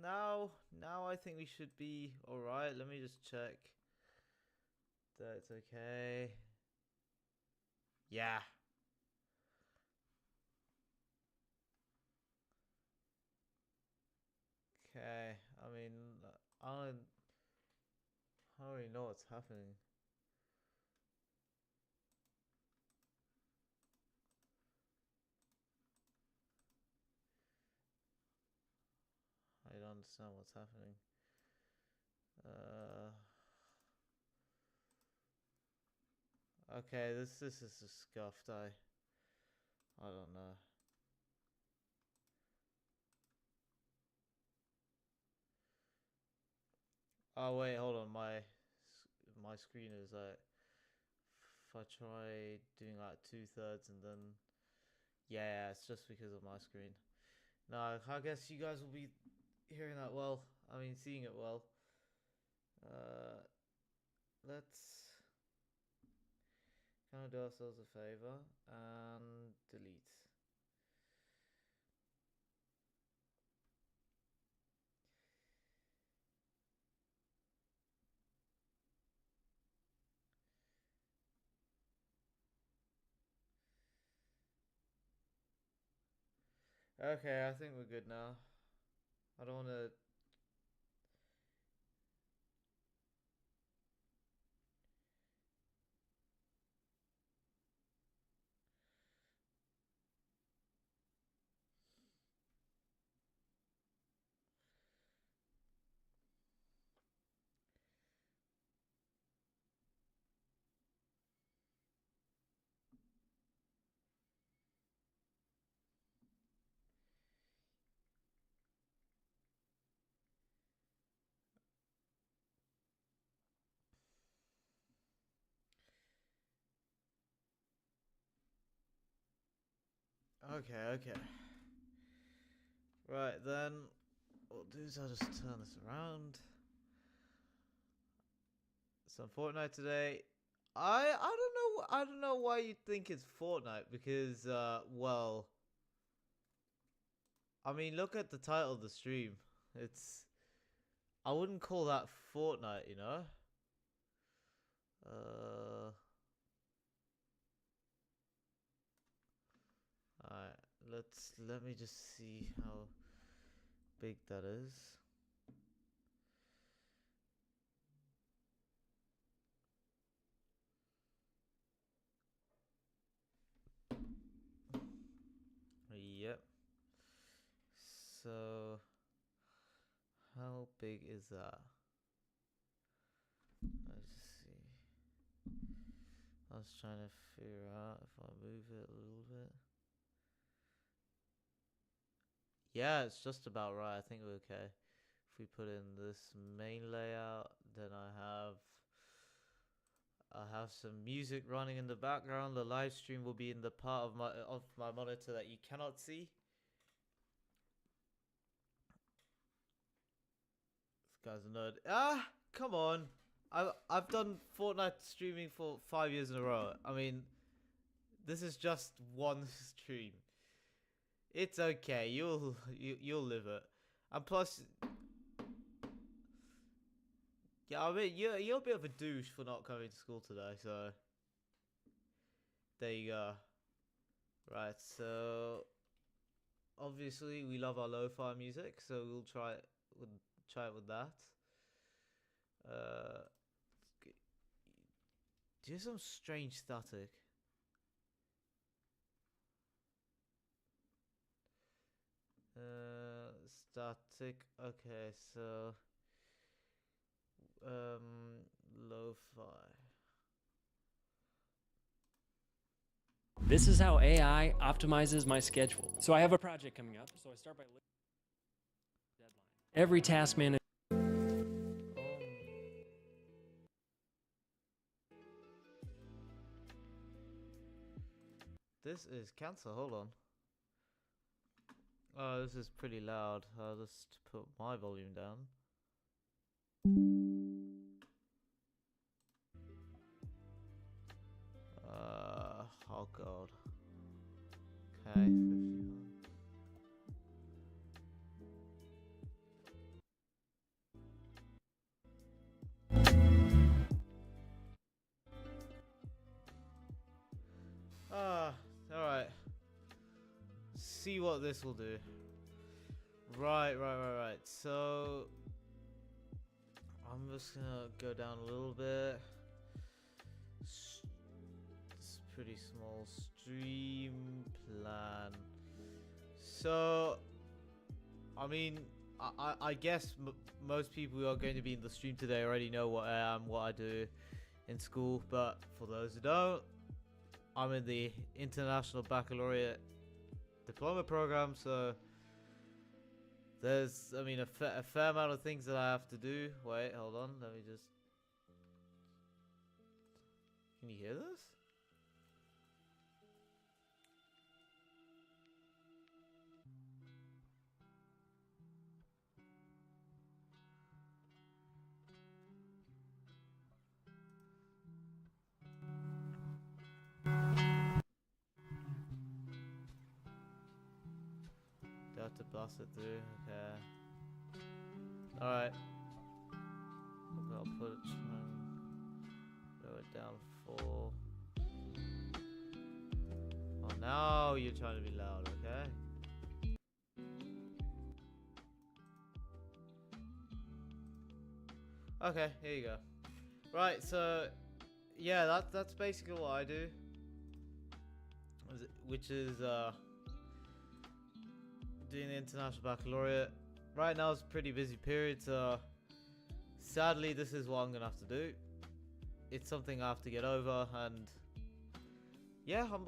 now I think we should be alright. Let me just check that it's okay. Yeah. Okay. I mean, I don't really know what's happening. I don't understand what's happening. Okay, this is a scuffed. I don't know. Oh wait, hold on. My screen is like, if I try doing like 2/3 and then yeah, it's just because of my screen. No, I guess you guys will be hearing that well. I mean, seeing it well. Uh, let's kind of do ourselves a favor and delete. Okay, I think we're good now. I don't want to. Okay, okay. Right then, what I'll do is I'll just turn this around. Some Fortnite today. I don't know why you think it's Fortnite because well, I mean look at the title of the stream. It's I wouldn't call that Fortnite, you know? Uh Alright, let me just see how big that is. Yep. So how big is that? Let's see. I was trying to figure out if I move it a little bit. Yeah, it's just about right. I think we're okay. If we put in this main layout, then I have some music running in the background. The live stream will be in the part of my monitor that you cannot see. This guy's a nerd. Ah, come on. I've done Fortnite streaming for 5 years in a row. I mean, this is just one stream. It's okay. You'll live it. And plus, yeah, I mean you're a bit of a douche for not coming to school today. So there you go. Right. So obviously we love our lo-fi music, so we'll try it with that. Uh, do some strange static. Static. Okay, so lo-fi. This is how AI optimizes my schedule. So I have a project coming up, so I start by deadline. Every task manager. This is cancel. Hold on. Oh, this is pretty loud. I'll just put my volume down. Oh god. Okay, 51. see what this will do. Right. So I'm just gonna go down a little bit. It's pretty small. Stream plan. So, I mean, I guess most people who are going to be in the stream today already know what I am, what I do in school. But for those who don't, I'm in the International Baccalaureate Diploma program. So there's, I mean, a fair amount of things that I have to do. Wait, hold on. Let me just... Can you hear this? Do I have to blast it through? Okay. Alright. I'll put it, lower it down 4. Oh, now you're trying to be loud, okay? Okay, here you go. Right, so yeah, that's basically what I do, which is doing the International Baccalaureate. Right now it's a pretty busy period, so sadly this is what I'm gonna have to do. It's something I have to get over, and yeah, I'm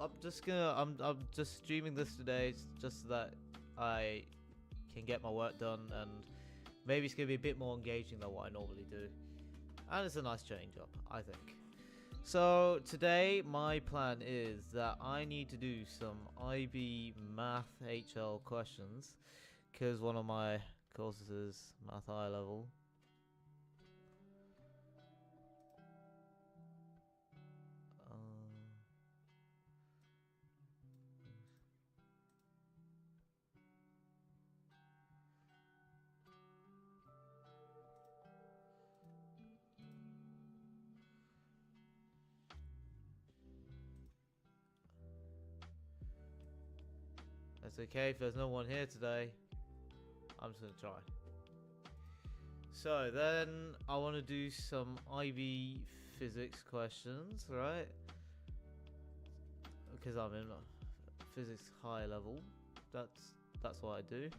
just streaming this today just so that I can get my work done, and maybe it's gonna be a bit more engaging than what I normally do, and it's a nice change up, I think. So today my plan is that I need to do some IB Math HL questions, because one of my courses is Math High Level. That's okay if there's no one here today. I'm just gonna try. So then I want to do some IB physics questions, right? Because I'm in physics high level. That's what I do.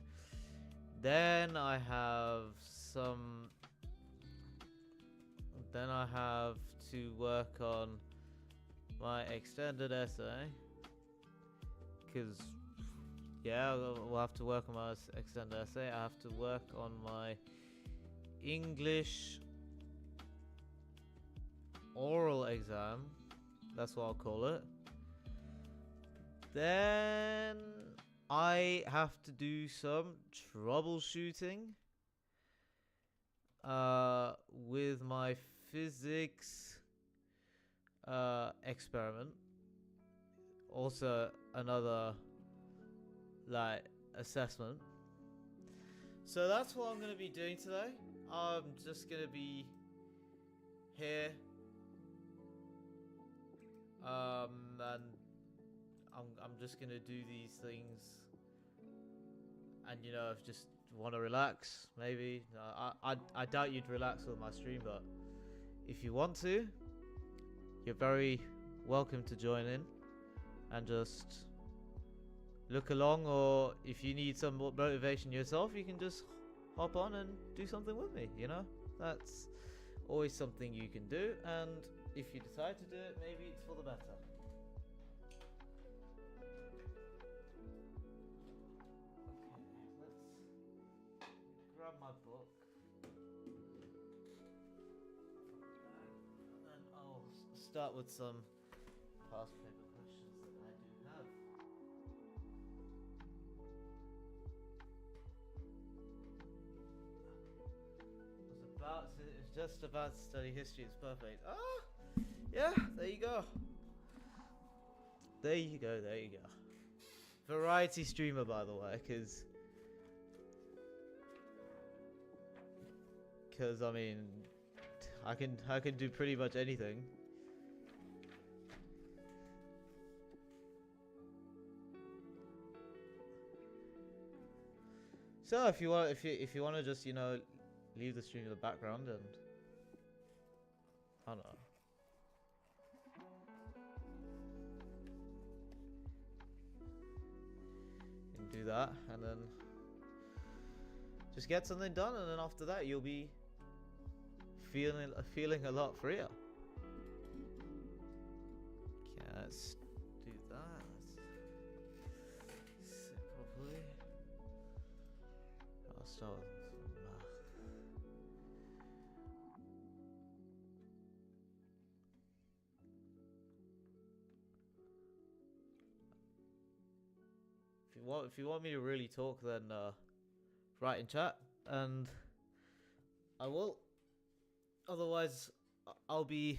Then I have some. Then I have to work on my extended essay. Because yeah, we'll have to work on my extended essay. I have to work on my English oral exam. That's what I'll call it. Then I have to do some troubleshooting with my physics experiment. Also another like assessment. So that's what I'm going to be doing today. I'm just going to be here and I'm just going to do these things, and you know, if you just want to relax, maybe I doubt you'd relax with my stream, but if you want to, you're very welcome to join in and just look along, or if you need some motivation yourself, you can just hop on and do something with me, you know? That's always something you can do, and if you decide to do it, maybe it's for the better. Okay, let's grab my book. And then I'll start with some past paper questions that I do have. It's just about to study history. It's perfect. Ah, yeah. There you go. There you go. There you go. Variety streamer, by the way, because I mean, I can do pretty much anything. So if you want to just leave the stream in the background and I don't know. You can do that and then just get something done, and then after that you'll be feeling a lot freer. Okay, let's do that. Let's sit properly. I'll start with if you want me to really talk, then write in chat and I will. Otherwise, I'll be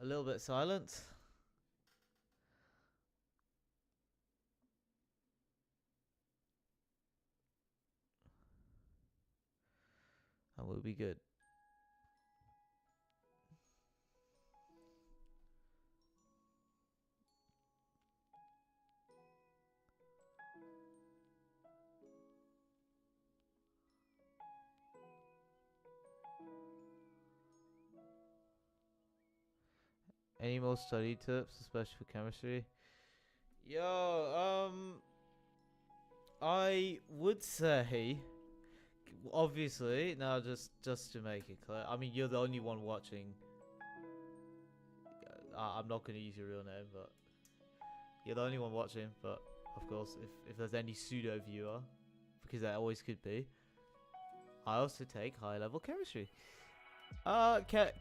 a little bit silent. And we'll be good. Any more study tips, especially for chemistry? Yo, I would say, obviously, now just to make it clear, I mean, you're the only one watching. I'm not gonna use your real name, but you're the only one watching. But of course, if there's any pseudo viewer, because there always could be, I also take high level chemistry.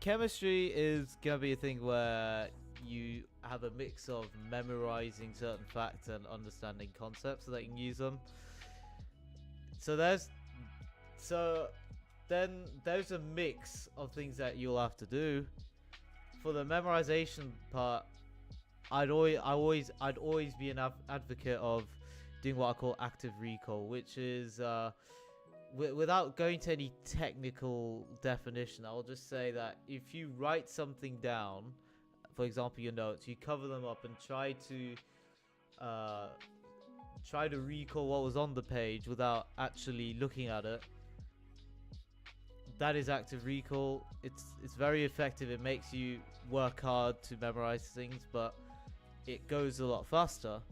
Chemistry is gonna be a thing where you have a mix of memorizing certain facts and understanding concepts so that you can use them. So there's a mix of things that you'll have to do. For the memorization part, I'd always be an advocate of doing what I call active recall, which is without going to any technical definition, I'll just say that if you write something down, for example your notes, you cover them up and try to recall what was on the page without actually looking at it. That is active recall. It's very effective. It makes you work hard to memorize things, but it goes a lot faster.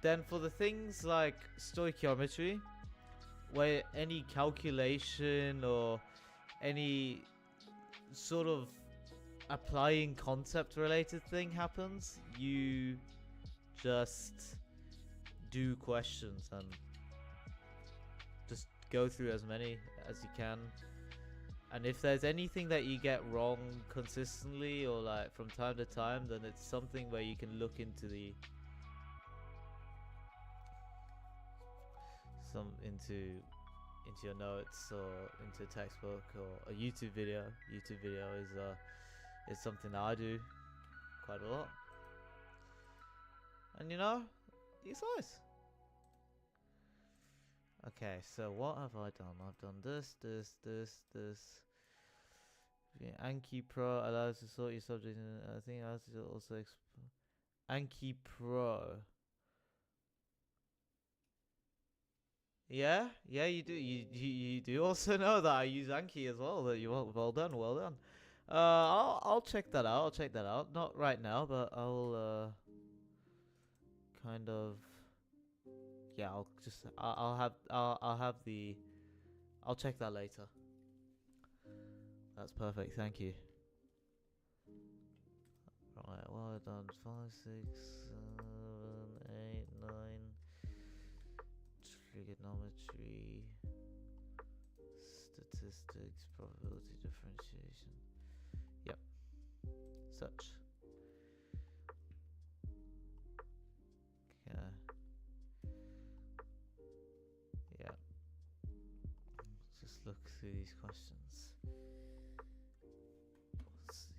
Then for the things like stoichiometry, where any calculation or any sort of applying concept related thing happens, you just do questions and just go through as many as you can. And if there's anything that you get wrong consistently or like from time to time, then it's something where you can look into into your notes or into a textbook or a YouTube video. YouTube video is something that I do quite a lot, and it's nice. Okay, so what have I done? I've done this. Yeah, Anki Pro allows you to sort your subject. I think I also Anki Pro. Yeah, you do. You do also know that I use Anki as well. That you well done. I'll check that out. Not right now, but I'll kind of. Yeah, I'll check that later. That's perfect. Thank you. Right, well done. 5, 6, 7, 8, 9. Trigonometry, statistics, probability differentiation. Yep. Such. Okay. Yeah. Just look through these questions. Let's see.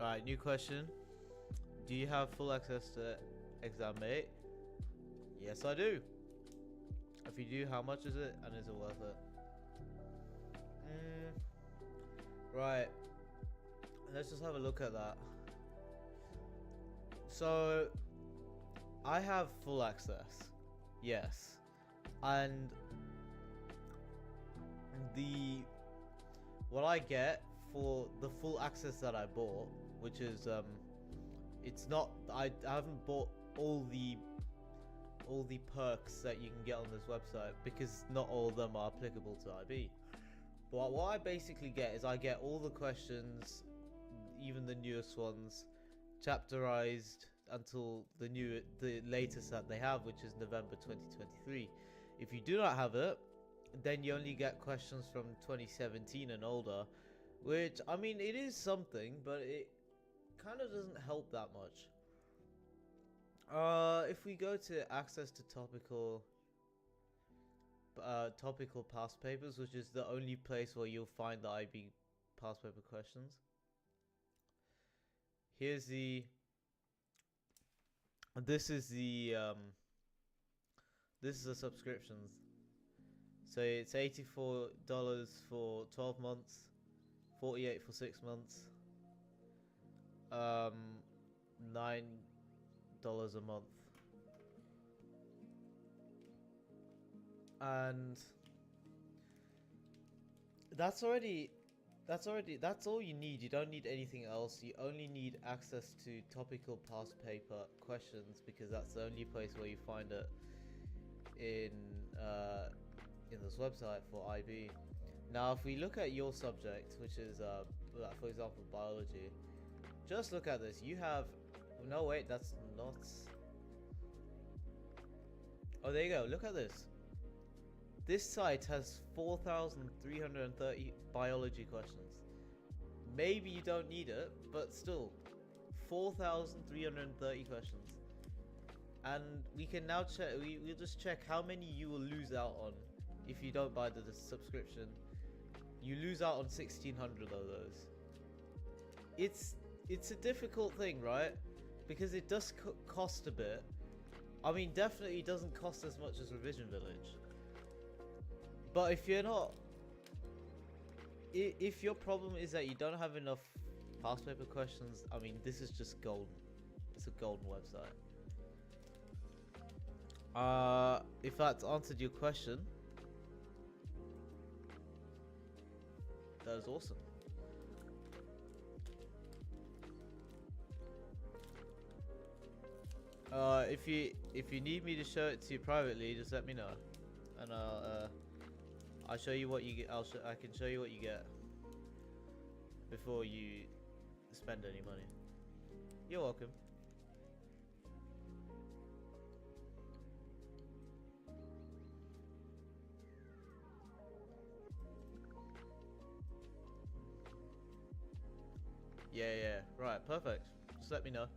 Alright, new question. Do you have full access to Exam8? Yes, I do. If you do, how much is it, and is it worth it? Right. Let's just have a look at that. So, I have full access. Yes. And what I get for the full access that I bought, which is it's not, I haven't bought all the perks that you can get on this website, because not all of them are applicable to IB. But what I basically get is I get all the questions, even the newest ones, chapterized until the latest that they have, which is November 2023. If you do not have it, then you only get questions from 2017 and older, which, I mean, it is something, but it kind of doesn't help that much. If we go to access to topical past papers, which is the only place where you'll find the IB past paper questions. Here's the this is the subscriptions. So it's $84 for 12 months, $48 for 6 months, $9 a month. And that's all you need. You don't need anything else. You only need access to topical past paper questions, because that's the only place where you find it in this website for IB. Now, if we look at your subject, which is like, for example, biology, just look at this. You have no, wait, that's not. Oh, there you go. Look at this. This site has 4,330 biology questions. Maybe you don't need it, but still, 4,330 questions. And we can now check. We'll just check how many you will lose out on if you don't buy the subscription. You lose out on 1,600 of those. It's a difficult thing, right? Because it does cost a bit. I mean, definitely doesn't cost as much as Revision Village. But if you're not, if your problem is that you don't have enough past paper questions, I mean, this is just golden. It's a golden website. If that's answered your question, that is awesome. If you need me to show it to you privately, just let me know, and I'll show you what you get. I can show you what you get before you spend any money. You're welcome. Yeah, right, perfect. Just let me know.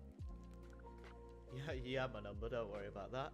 Yeah, you have my number, don't worry about that.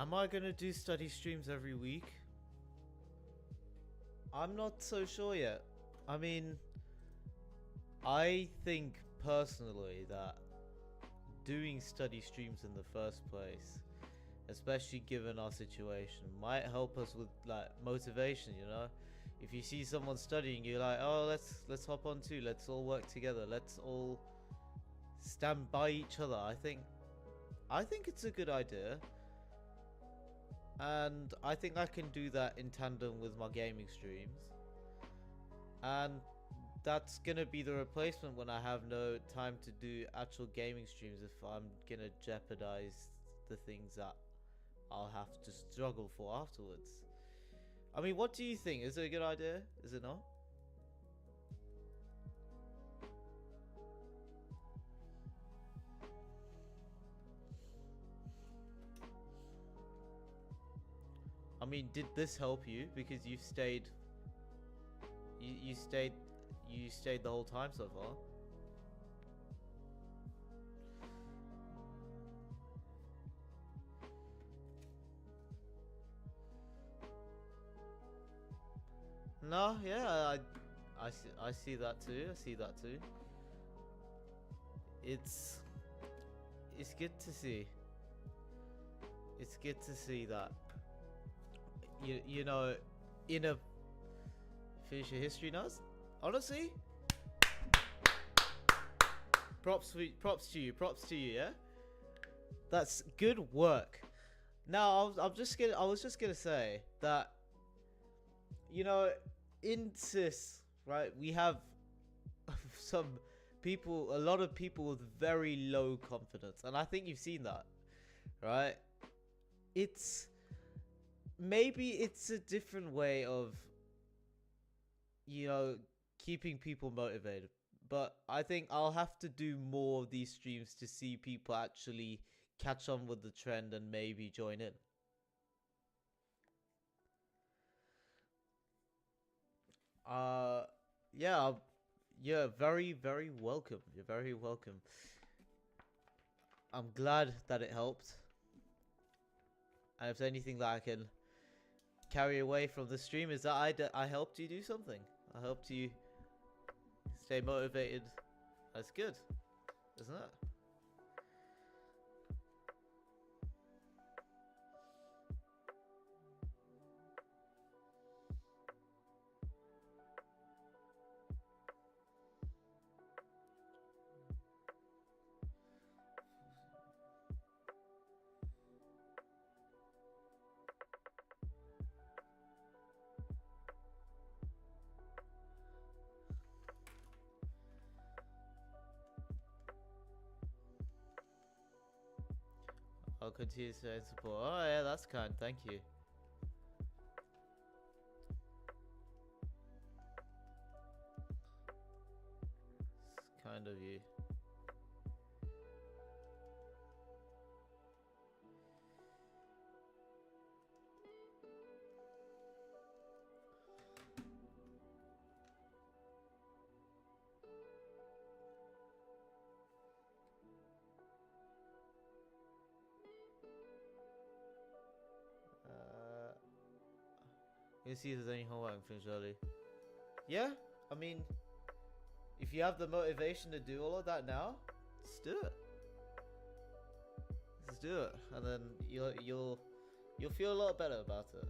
Am I gonna do study streams every week? I'm not so sure yet. I mean, I think personally that doing study streams in the first place, especially given our situation, might help us with like motivation, you know? If you see someone studying, you're like, oh, let's hop on too. Let's all work together. Let's all stand by each other. I think it's a good idea. And I think I can do that in tandem with my gaming streams. And that's gonna be the replacement when I have no time to do actual gaming streams, if I'm gonna jeopardize the things that I'll have to struggle for afterwards. I mean, what do you think? Is it a good idea? Is it not? I mean, did this help you? Because you've stayed... You stayed the whole time so far. No, yeah, I see that too. I see that too. It's good to see. It's good to see that. You know, in a... Finish your history, Nuz? Honestly, props to you, yeah. That's good work. Now, I was just gonna say that, you know, in CIS, right, we have a lot of people with very low confidence, and I think you've seen that, right? Maybe it's a different way of, you know, keeping people motivated. But I think I'll have to do more of these streams to see people actually catch on with the trend and maybe join in. Yeah, you're very, very welcome. You're very welcome. I'm glad that it helped. And if there's anything that I can carry away from the stream is that I helped you do something. I helped you stay motivated. That's good, isn't it? I'll continue to support. Oh yeah, that's kind. Thank you. It's kind of you. Let's see if there's any homework and finish early. Yeah, I mean, if you have the motivation to do all of that now, just do it. Just do it, and then you'll feel a lot better about it.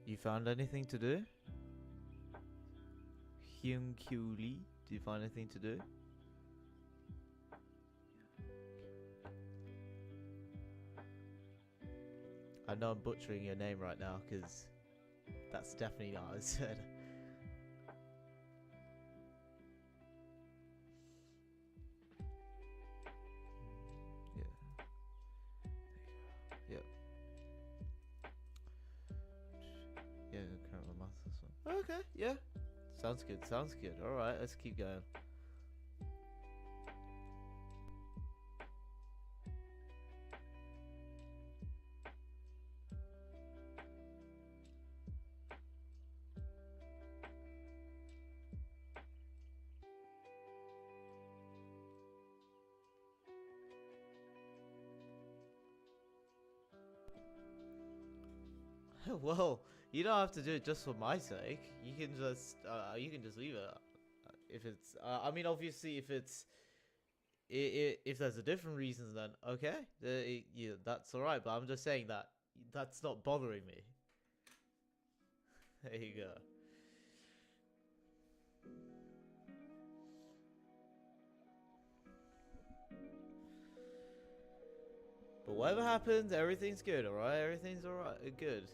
You found anything to do? Hyun Kyu Lee, do you find anything to do? I know I'm butchering your name right now, because that's definitely not what I said. Yeah. Yep. Yeah, current math this one. Okay, yeah. Sounds good, sounds good. Alright, let's keep going. Well, you don't have to do it just for my sake. You can just leave it. If it's, I mean, obviously, if it's, if there's a different reasons, then okay, yeah, that's all right. But I'm just saying that that's not bothering me. There you go. But whatever happens, everything's good, alright? Everything's alright, good.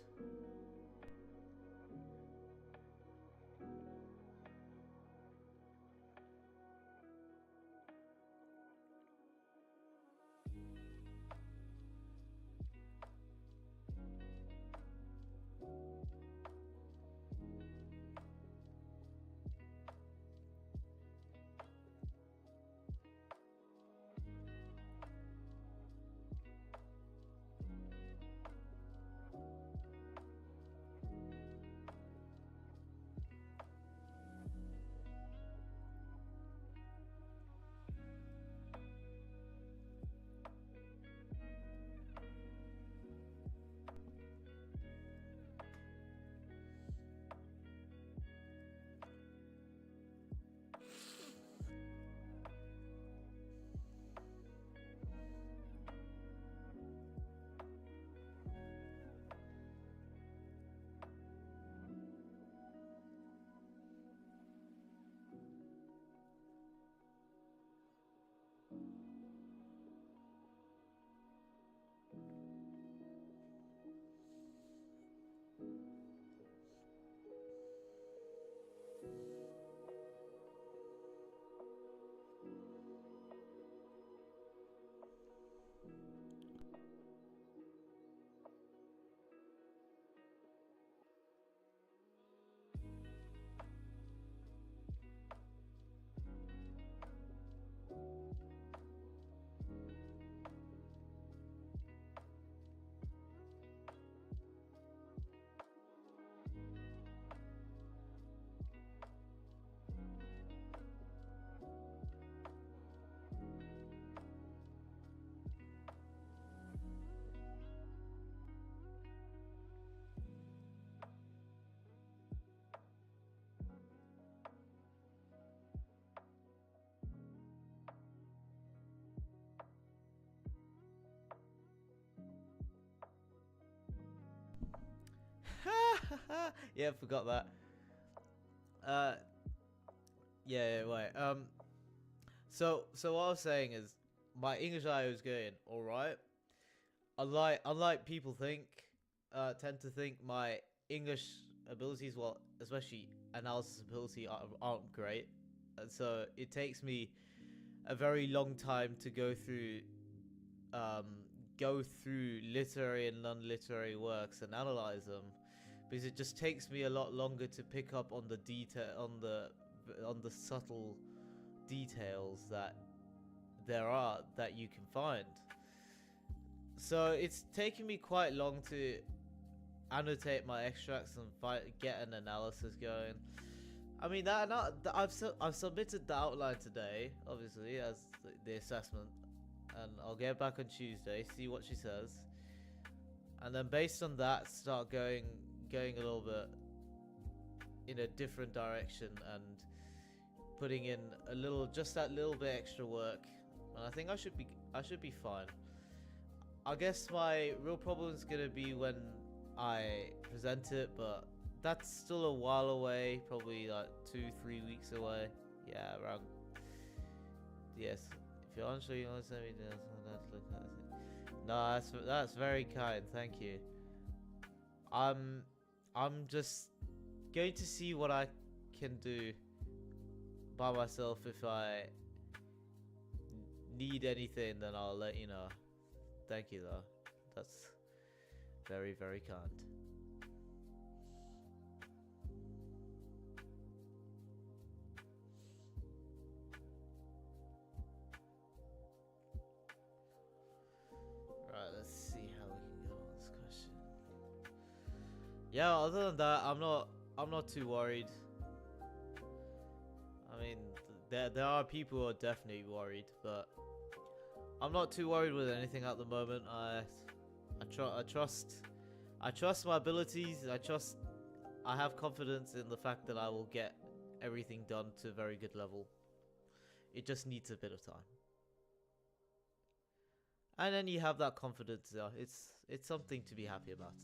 Yeah, forgot that. Yeah, wait. So what I was saying is, my English IO is going all right. Unlike people tend to think my English abilities, well, especially analysis ability, aren't great, and so it takes me a very long time to um, go through literary and non-literary works and analyze them, because it just takes me a lot longer to pick up on the detail, on the subtle details that there are that you can find. So it's taken me quite long to annotate my extracts and get an analysis going. I mean, I've submitted the outline today, obviously, as the assessment, and I'll get back on Tuesday, see what she says, and then based on that, start going a little bit in a different direction and putting in just that little bit extra work, and I think I should be fine. I guess my real problem is gonna be when I present it, but that's still a while away, probably like 2-3 weeks away. Yeah, around. Yes, if you're unsure, you want to send me this. No, that's very kind. Thank you. I'm I'm just going to see what I can do by myself. If I need anything, then I'll let you know. Thank you, though. That's very, very kind. Right, let's see how we can go on this question. Yeah, other than that, I'm not too worried. I mean, there are people who are definitely worried, but I'm not too worried with anything at the moment. I trust my abilities. I have confidence in the fact that I will get everything done to a very good level. It just needs a bit of time. And then you have that confidence. It's something to be happy about.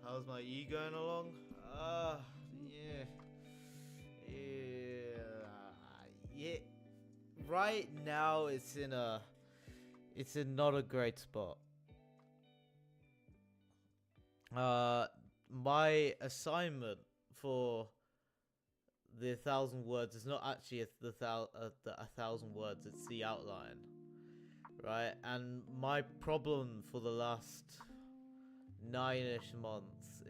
How's my E going along? Yeah. Yeah. Yeah. Right now it's in not a great spot. My assignment for the 1,000 words is not actually the 1,000 words, it's the outline. Right? And my problem for the last 9-ish months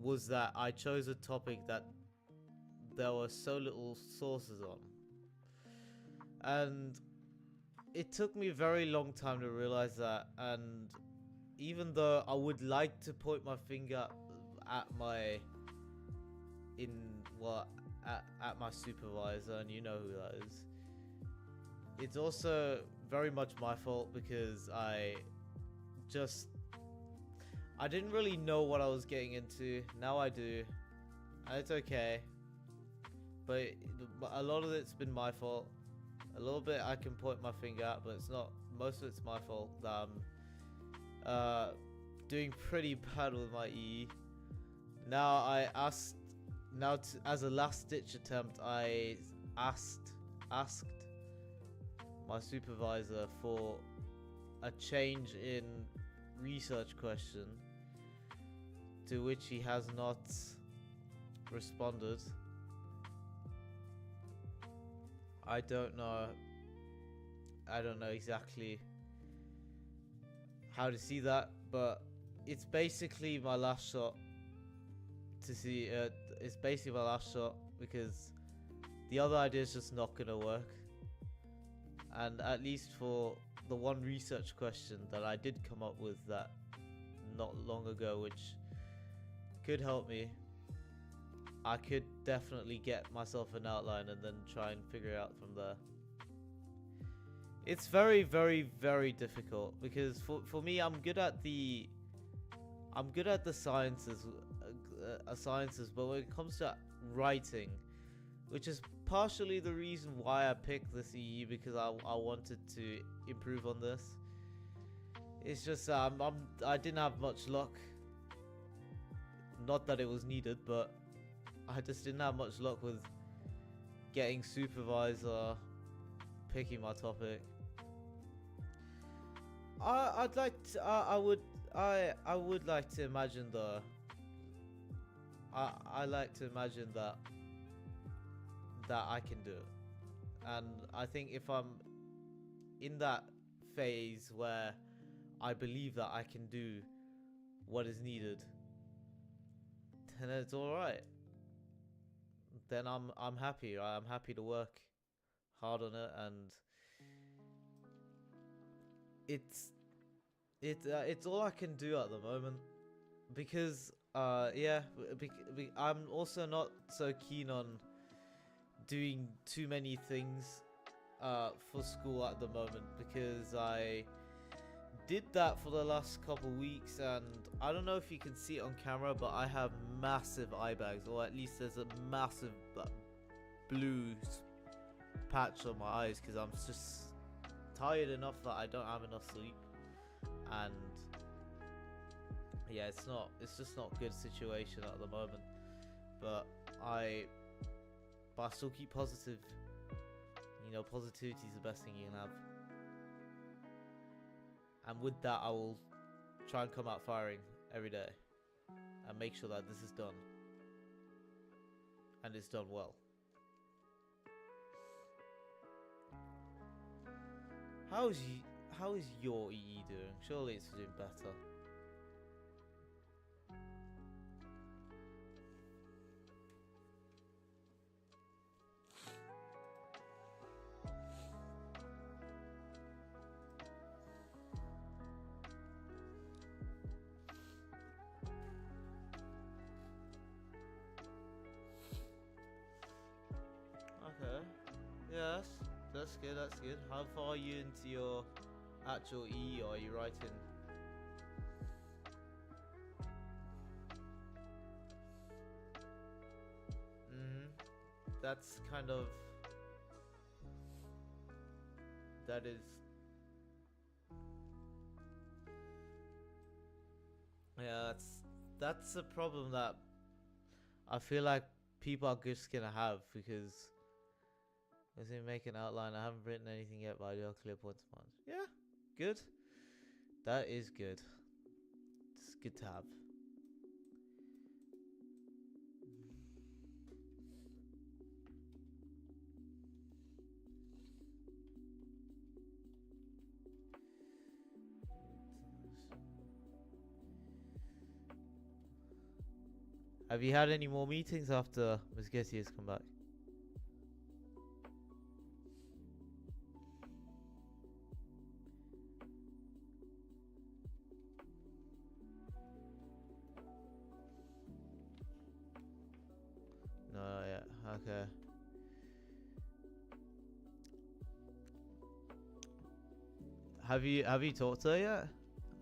was that I chose a topic that there were so little sources on. And it took me a very long time to realize that, and even though I would like to point my finger at my at my supervisor, and you know who that is, it's also very much my fault because I didn't really know what I was getting into. Now I do, and it's okay. But a lot of it's been my fault. A little bit I can point my finger at, but it's not. Most of it's my fault that I'm doing pretty bad with my EE. Now as a last-ditch attempt, I asked my supervisor for a change in research question, to which he has not responded. I don't know exactly how to see that, but it's basically my last shot to see. It's basically my last shot because the other idea is just not gonna work. And at least for the one research question that I did come up with that not long ago, which could help me, I could definitely get myself an outline and then try and figure it out from there. It's very, very, very difficult because for me, I'm good at the sciences, but when it comes to writing, which is partially the reason why I picked this EE, because I wanted to improve on this. It's just I didn't have much luck. Not that it was needed, but I just didn't have much luck with getting supervisor picking my topic. I would like to imagine I like to imagine that I can do it. And I think if I'm in that phase where I believe that I can do what is needed, then it's all right. Then I'm happy. I'm happy to work hard on it, and it's all I can do at the moment, because I'm also not so keen on doing too many things for school at the moment, because I did that for the last couple weeks, and I don't know if you can see it on camera, but I have massive eye bags, or at least there's a massive blue patch on my eyes, because I'm just tired enough that I don't have enough sleep. And yeah, it's just not a good situation at the moment, but I still keep positive. You know, positivity is the best thing you can have. And with that, I will try and come out firing every day and make sure that this is done, and it's done well. How is your EE doing? Surely it's doing better. Okay. Yes, that's good. That's good. How far are you into your actual E, or are you writing? That's kind of, that is Yeah, that's a problem that I feel like people are just gonna have because as we make an outline, I haven't written anything yet, but I do have clear points of mine. Yeah, good. That is good. It's good to have. Have you had any more meetings after Ms. Getty has come back? No, yeah, okay. Have you talked to her yet?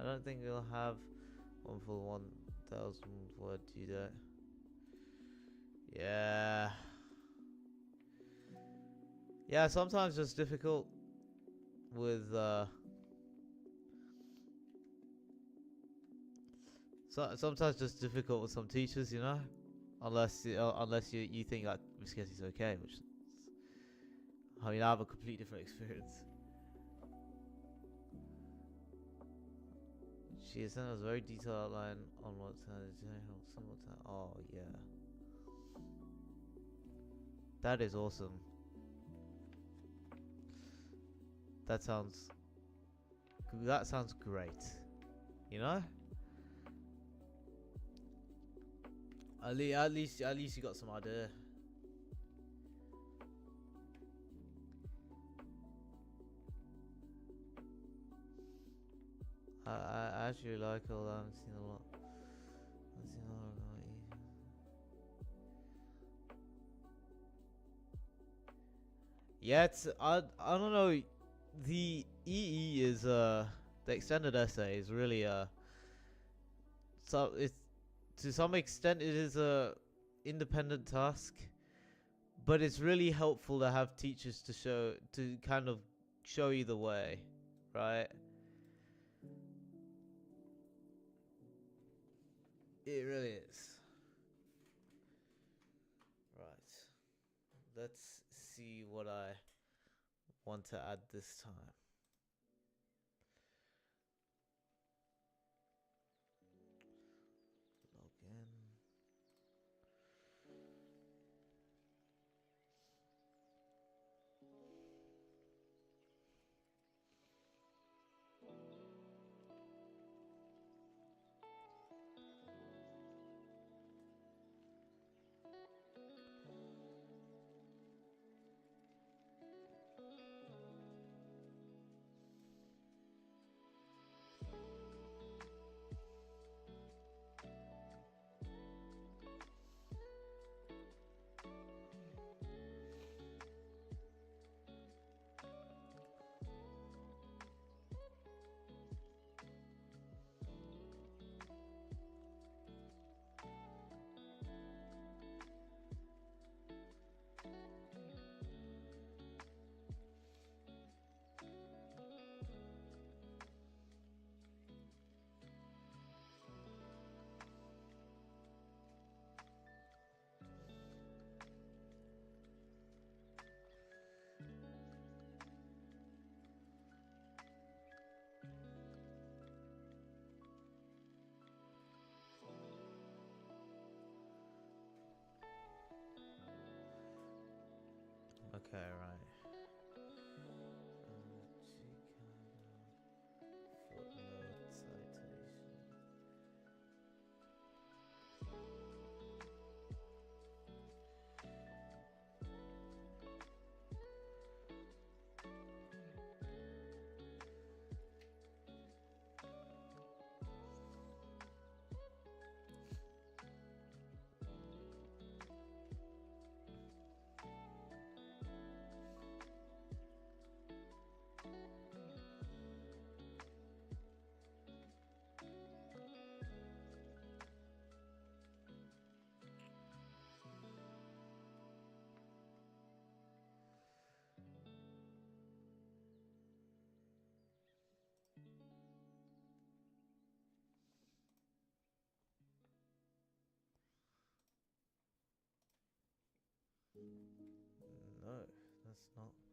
I don't think we'll have one for 1,000 word due date. Yeah. Yeah, sometimes it's difficult with sometimes just difficult with some teachers, you know, unless you think that Miss Getty's okay, which I mean I have a complete different experience. She has sent us a very detailed outline on what time. Oh yeah, that is awesome. That sounds great. You know. At least you got some idea. I actually like all that. I've seen a lot. Yeah, it's I don't know. The EE is the extended essay is really so it's to some extent it is a independent task, but it's really helpful to have teachers to kind of show you the way, right? It really is. Right. Let's see what I want to add this time. Log in. Okay, right. Footnote citation. not.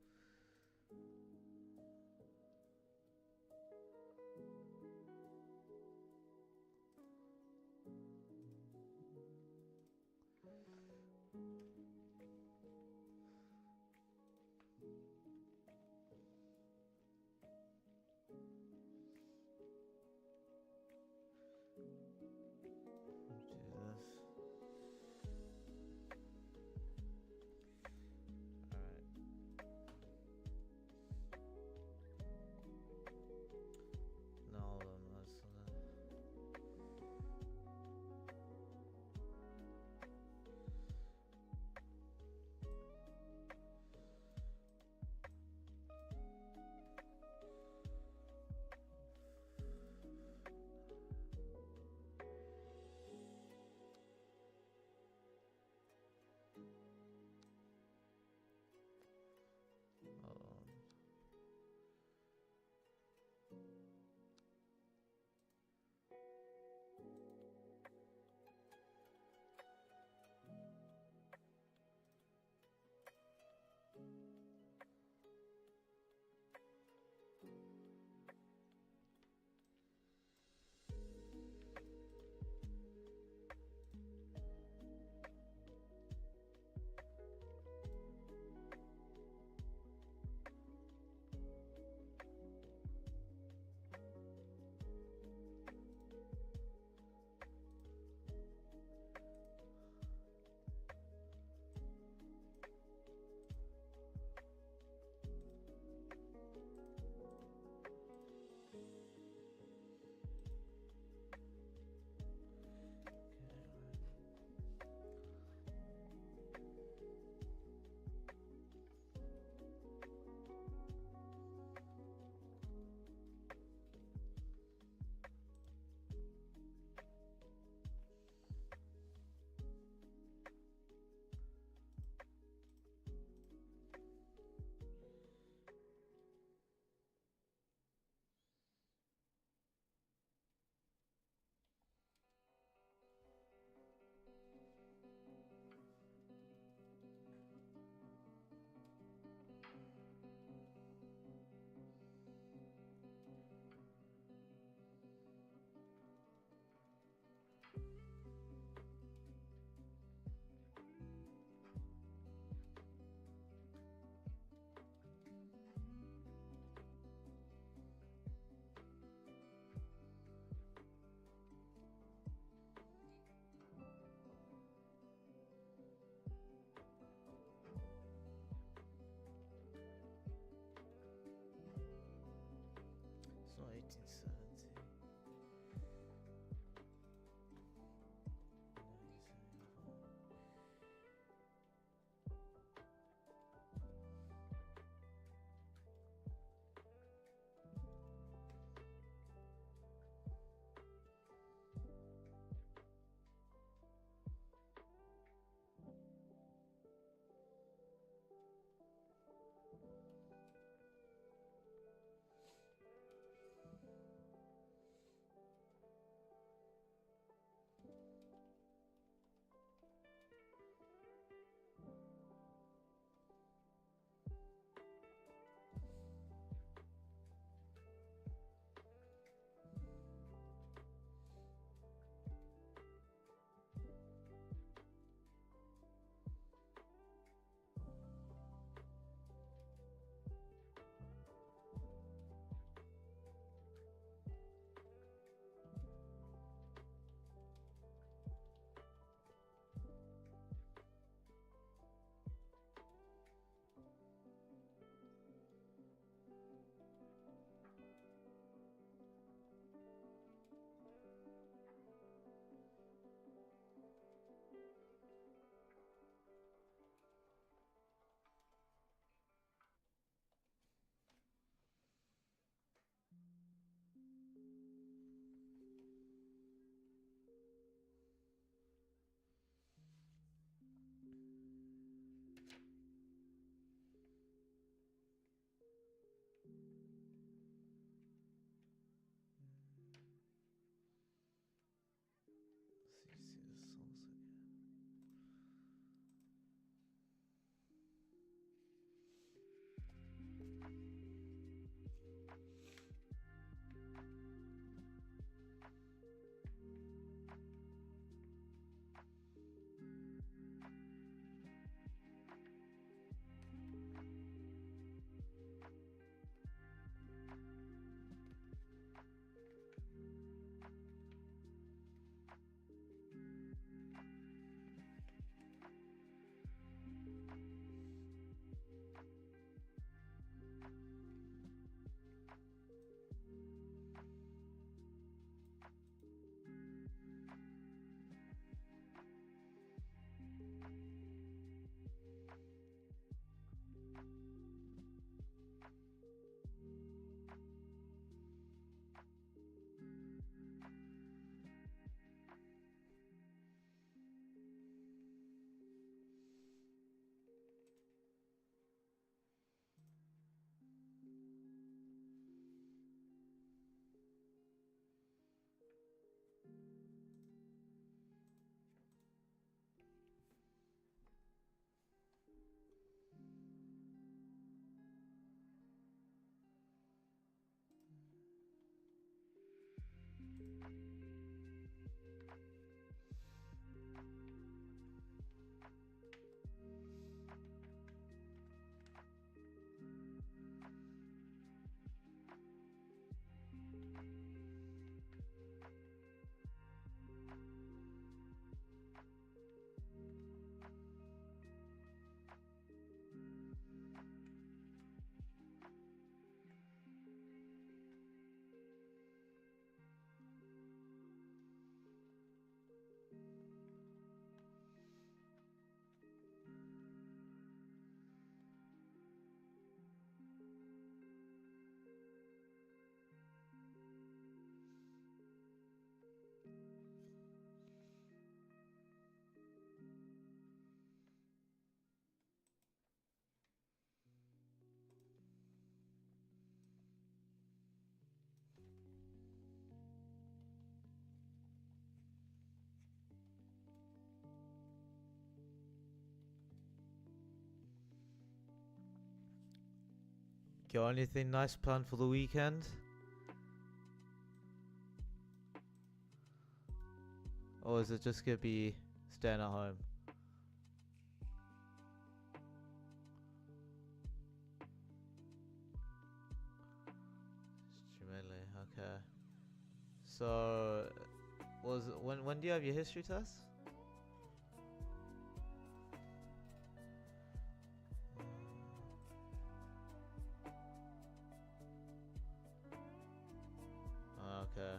Got anything nice planned for the weekend? Or is it just gonna be staying at home? Streamily, okay. So, when do you have your history test? Okay.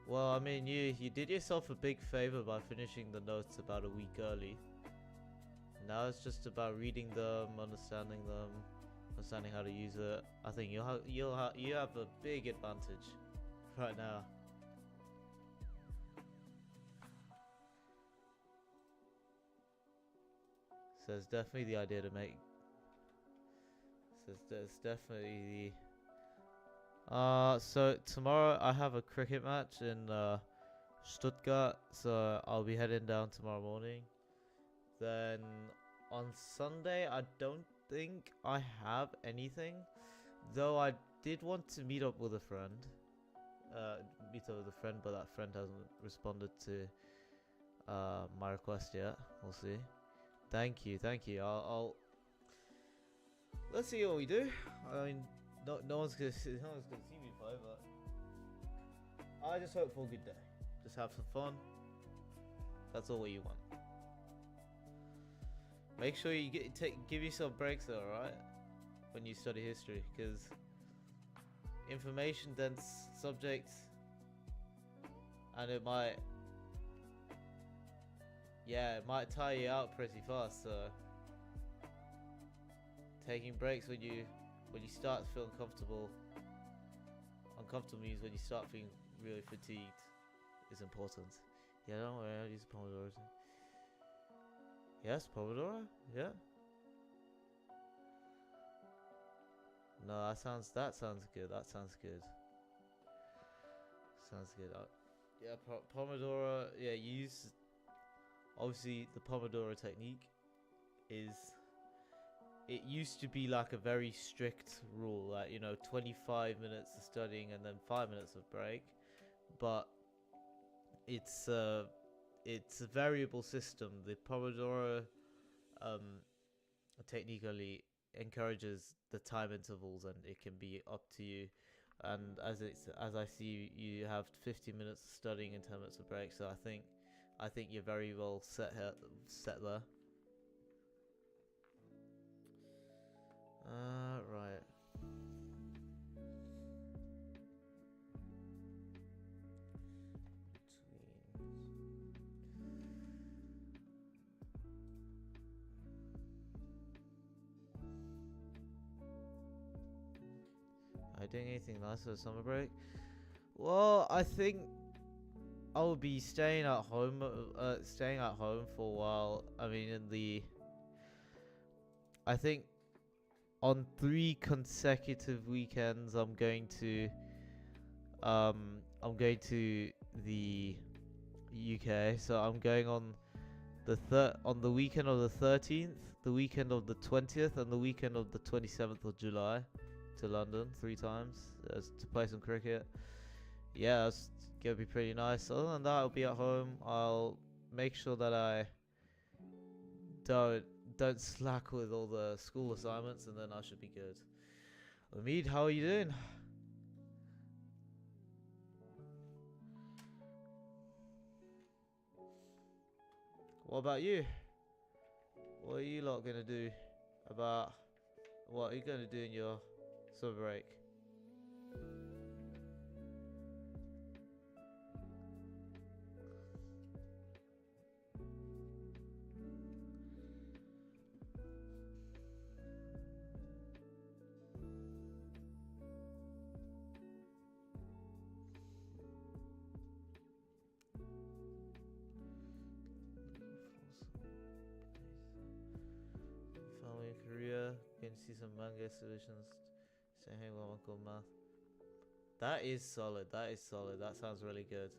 Well, I mean, you did yourself a big favor by finishing the notes about a week early. Now it's just about reading them, understanding how to use it. I think you have a big advantage right now. So it's definitely the idea to make. So it's definitely the. So tomorrow I have a cricket match in Stuttgart, so I'll be heading down tomorrow morning. Then on Sunday, I don't think I have anything, though I did want to meet up with a friend. But that friend hasn't responded to my request yet. We'll see. Thank you. I'll let's see what we do. I mean, no one's gonna see me play, but I just hope for a good day. Just have some fun. That's all you want. Make sure you give yourself breaks though, alright? When you study history, because information dense subjects, and it might tire you out pretty fast. So taking breaks when you start feeling comfortable. Uncomfortable means when you start feeling really fatigued is important. Yeah, don't worry, I'll use Pomodoro. Yes, Pomodoro? Yeah. No, that sounds good. Yeah, Pomodoro. Yeah, use. Obviously, the Pomodoro technique is. It used to be like a very strict rule, like 25 minutes of studying and then 5 minutes of break, but it's a variable system. The Pomodoro technique only encourages the time intervals, and it can be up to you. And as I see, you have 15 minutes of studying and 10 minutes of break. So I think you're very well set there. Right. Are you doing anything nice for the summer break? Well, I think I will be staying at home for a while. I mean, I think on 3 consecutive weekends, I'm going to the UK. So I'm going on the weekend of the 13th, the weekend of the 20th, and the weekend of the 27th of July to London 3 times to play some cricket. Yeah, it's gonna be pretty nice. Other than that, I'll be at home. I'll make sure that I don't slack with all the school assignments, and then I should be good. Omid, how are you doing? What about you? What are you lot gonna do about what are you gonna do in your summer break? Family in Korea, going to see some manga exhibitions. Saying hey, well, Uncle Math. That is solid. That sounds really good.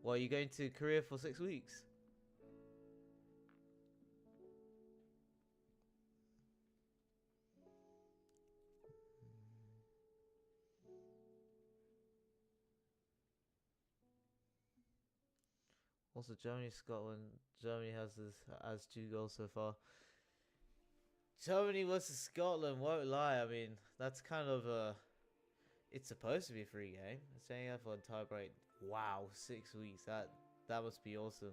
Well, are you going to Korea for 6 weeks? Also, Germany, Scotland. Germany has 2 goals so far. Germany versus Scotland. Won't lie. I mean, that's kind of a. It's supposed to be a free game. Staying up on tie break. Wow, 6 weeks. That must be awesome.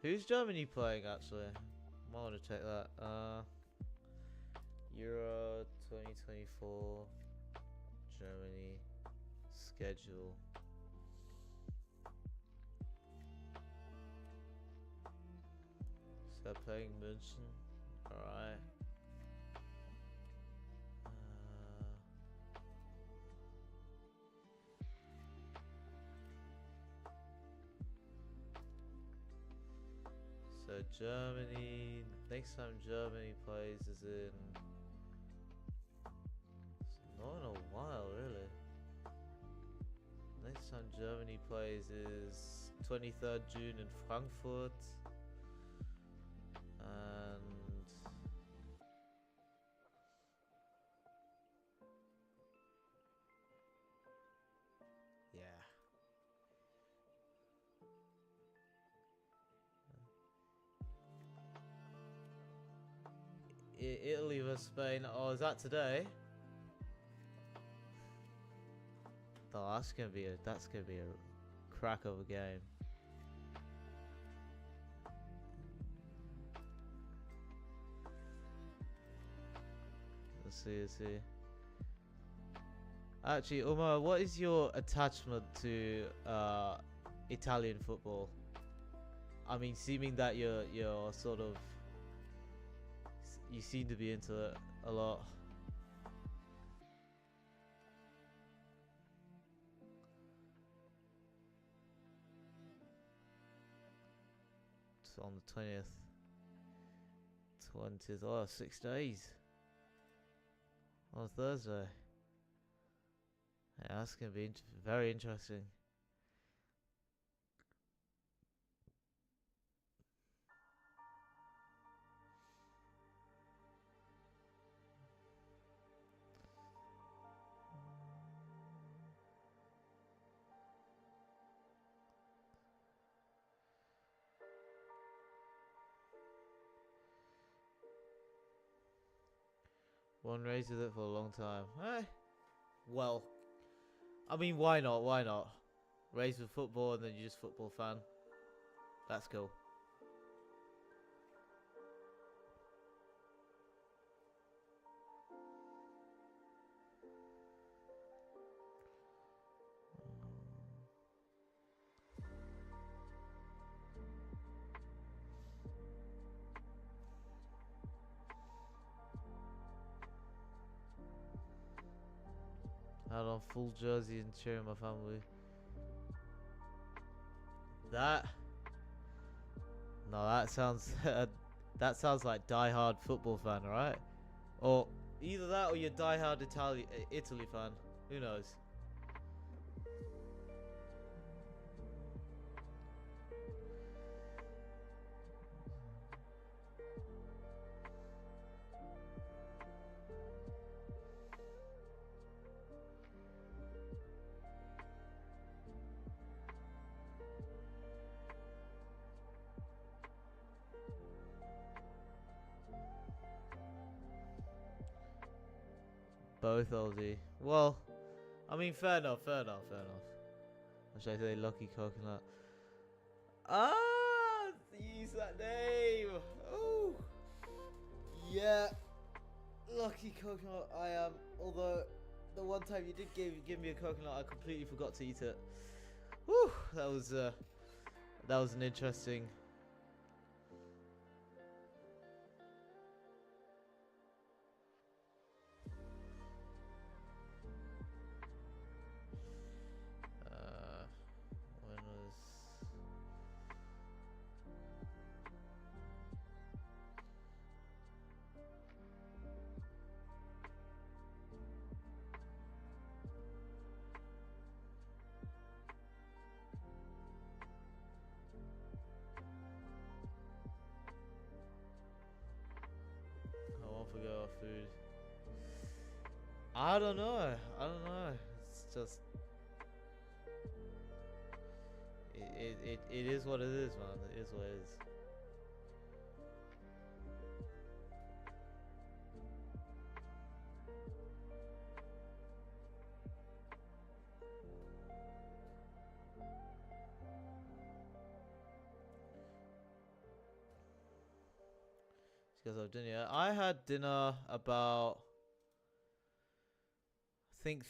Who's Germany playing actually? I want to check that. Euro 2024 Germany schedule. So playing München. Alright. So Germany, next time Germany plays is in not in a while really. Next time Germany plays is 23rd June in Frankfurt. And yeah. Italy vs Spain. Oh, is that today? Oh, that's gonna be a crack of a game. Let's see. Actually, Umar, what is your attachment to Italian football? I mean, seeming that you're sort of you seem to be into it a lot. It's on the 20th. Oh, 6 days. On Thursday. Yeah, that's gonna be very interesting. One raised with it for a long time. Well, I mean, why not? Why not? Raised with football and then you're just a football fan. That's cool. Out on full jersey and cheering my family. That sounds that sounds like die-hard football fan, right? Or either that or you're die-hard Italy fan. Who knows? Both Aldi. Well, I mean, fair enough. Or should I say lucky coconut? Ah, use that name. Oh, yeah, lucky coconut. I am. Although the one time you did give me a coconut, I completely forgot to eat it. Whew, that was an interesting. When was I don't know. I don't know. It's just it is what it is, man. It is what it is. Because of dinner, I had dinner about I think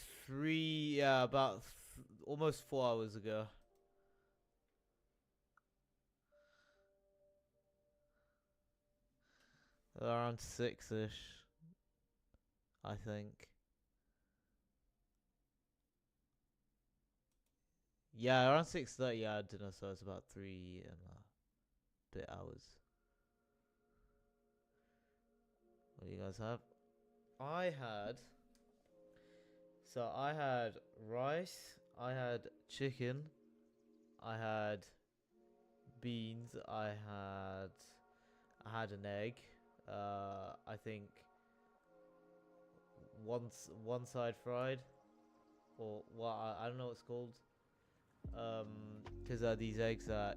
about almost 4 hours ago. Around 6ish, I think. Yeah, around 6:30 I had dinner, so it's about 3 and a bit hours. What do you guys have? I had rice, I had chicken, I had beans, I had an egg. I think one side fried, or what I don't know what it's called. Because these eggs that.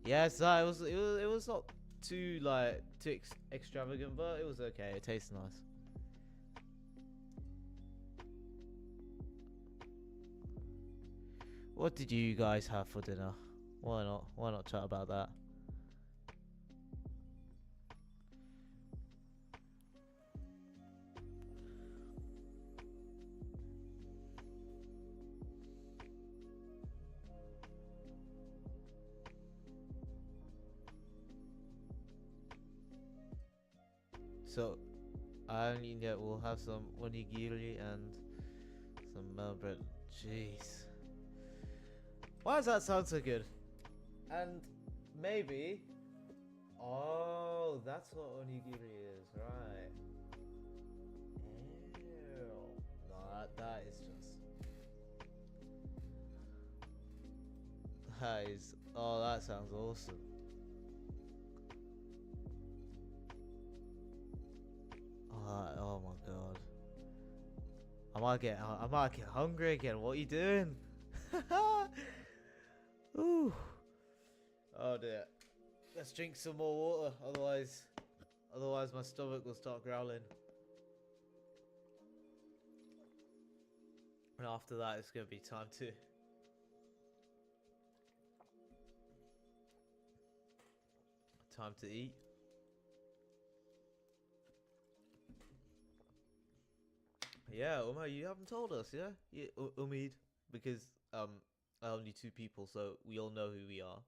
Yeah, so it was not too extravagant, but it was okay. It tastes nice. What did you guys have for dinner? Why not? Why not chat about that? So, we'll have some onigiri and some melon bread. Jeez. Why does that sound so good? And maybe. Oh, that's what onigiri is, right? Ew. No, that is just. That is. Oh, that sounds awesome. Oh my god. I might get hungry again. What are you doing? Ooh. Oh dear. Let's drink some more water, otherwise my stomach will start growling. And after that it's gonna be time to eat. Yeah, Umar, you haven't told us, yeah? Yeah, Umid, because only 2 people, so we all know who we are.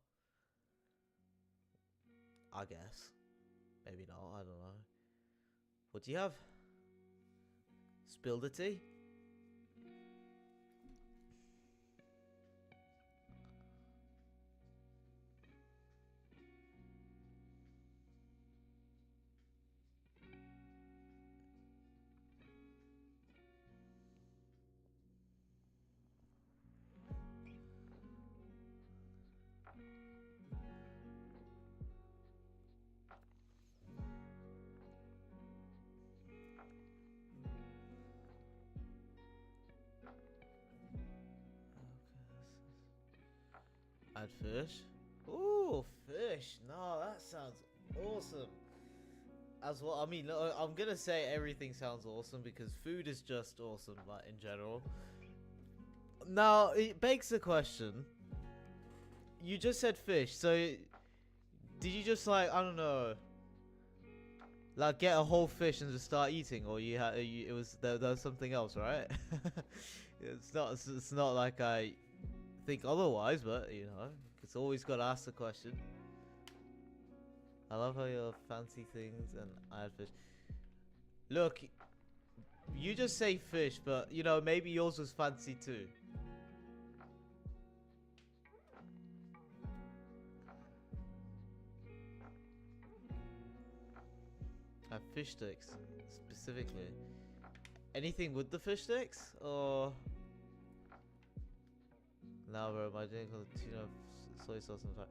I guess. Maybe not, I don't know. What do you have? Spill the tea? Add fish? Ooh, fish. No, that sounds awesome. As well, I mean, I'm gonna say everything sounds awesome because food is just awesome, like, in general. Now, it begs the question. You just said fish, so did you just, like, I don't know, like, get a whole fish and just start eating, or there was something else, right? It's not like I think otherwise, but it's always got to ask the question. I love how you have fancy things and I had fish. Look, you just say fish, but maybe yours was fancy too. I have fish sticks specifically. Anything with the fish sticks, or? Nah, bro, my drink was tuna, soy sauce, and fire.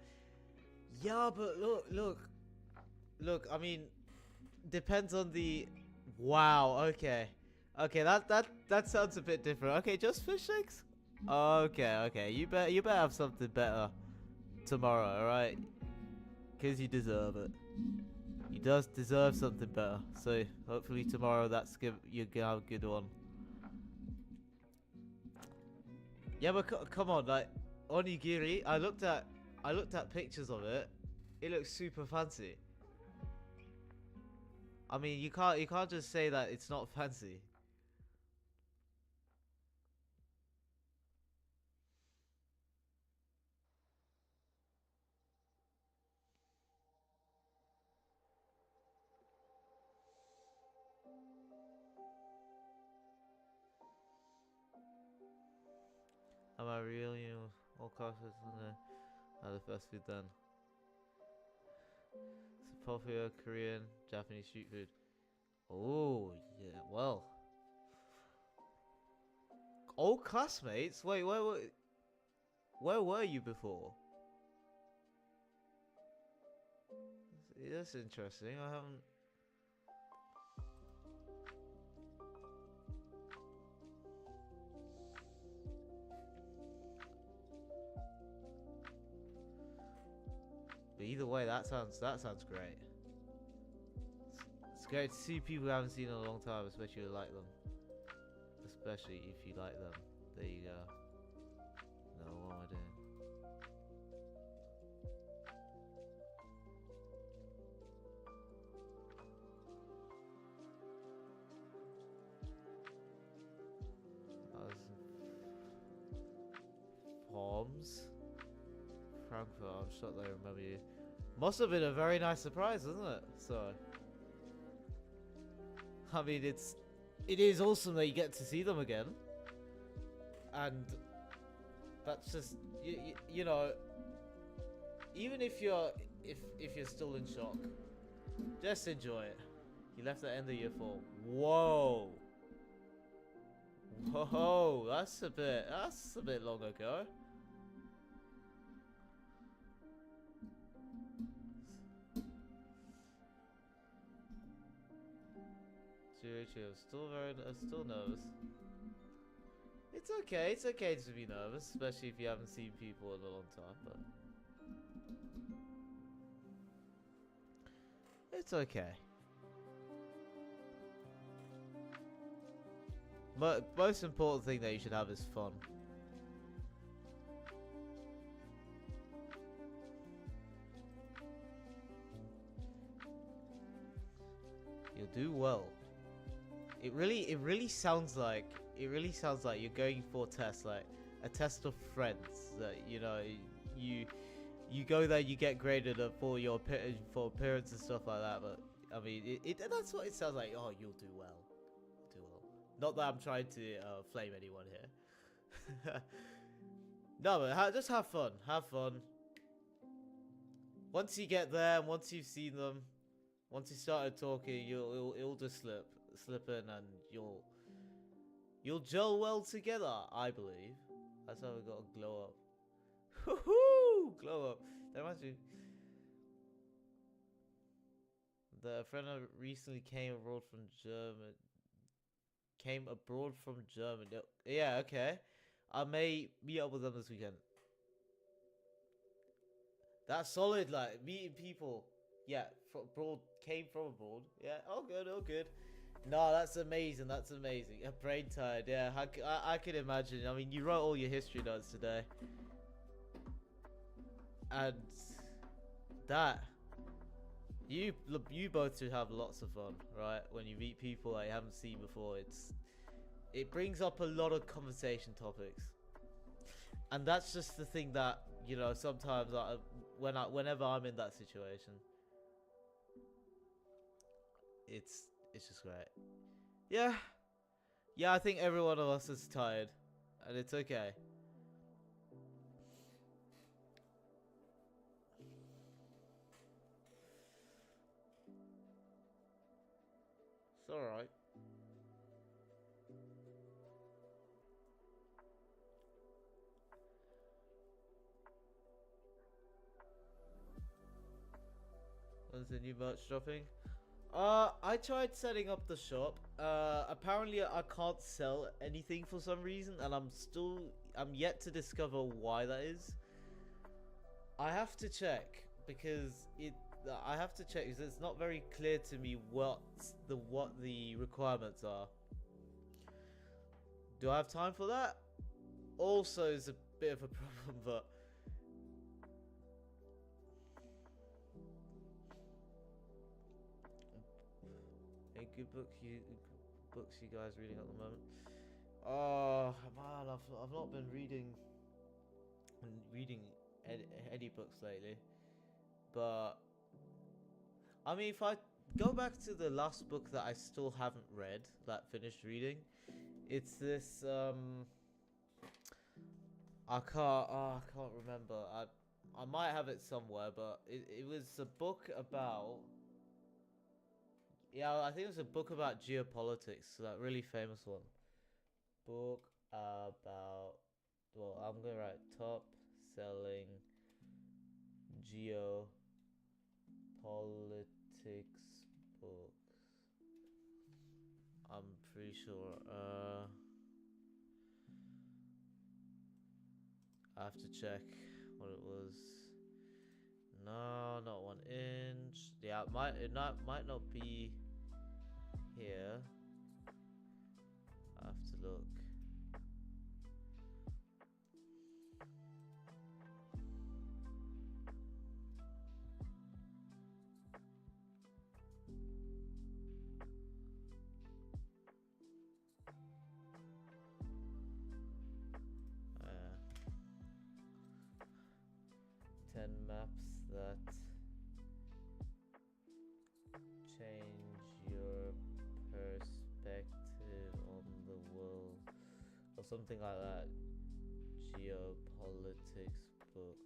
Yeah, but look. I mean, depends on the Wow. Okay. Okay. That sounds a bit different. Okay, just fish eggs. Okay. Okay. You better have something better tomorrow. All right. Cause you deserve it. You does deserve something better. So hopefully tomorrow you're gonna have a good one. Yeah, but come on, like onigiri. I looked at pictures of it. It looks super fancy. I mean, you can't just say that it's not fancy. Am I real? You know, all classes and the fast food then. It's popular Korean, Japanese street food. Oh yeah, well, old classmates. Wait, where were you before? That's interesting. I haven't. But either way, that sounds great. It's great to see people you haven't seen in a long time, especially if you like them. Especially if you like them. There you go. No, what am I doing? I was in Palms, Frankfurt. I'm shocked they remember you. Must have been a very nice surprise, isn't it? So, I mean, it is awesome that you get to see them again, and that's just you know, even if you're still in shock, just enjoy it. You left at end of year 4. Whoa, whoa, that's a bit long ago. Seriously, I'm still nervous. It's okay. It's okay to be nervous, especially if you haven't seen people in a long time. But it's okay. But most important thing that you should have is fun. You'll do well. It really sounds like you're going for a test, like a test of friends. That you you go there, you get graded for for appearance and stuff like that. But I mean, that's what it sounds like. Oh, you'll do well, do well. Not that I'm trying to flame anyone here. No, but just have fun. Have fun. Once you get there, once you've seen them, once you started talking, it'll just slip in, and you'll gel well together. I believe that's how we got to glow up. Woohoo! Glow up. That reminds me. The friend I recently came abroad from Germany. Yeah, okay. I may meet up with them this weekend. That's solid. Like meeting people. Yeah, from abroad, came from abroad. Yeah, all good, all good. No, that's amazing. That's amazing. A brain tired. Yeah, I could imagine. I mean, you wrote all your history notes today, and that you both should have lots of fun, right? When you meet people that you haven't seen before, it brings up a lot of conversation topics, and that's just the thing that sometimes whenever I'm in that situation, it's just great. Yeah, yeah. I think every one of us is tired, and it's okay. It's all right. When's the new merch dropping? I tried setting up the shop. Apparently I can't sell anything for some reason, and I'm yet to discover why that is. I have to check because I have to check because it's not very clear to me what the requirements are. Do I have time for that? Also, is a bit of a problem, but. Any good books you guys reading at the moment? Oh man, I've not been reading any books lately. But I mean, if I go back to the last book that I still haven't read, that finished reading, it's this I can't remember. I might have it somewhere, but it was a book about. Yeah, I think it was a book about geopolitics, that really famous one. Book about. Well, I'm gonna write top selling geopolitics books. I'm pretty sure. I have to check what it was. No, not 1 inch. Yeah, it might not be here. I have to look. Uh, 10 maps that change your perspective on the world, or something like that. Geopolitics book.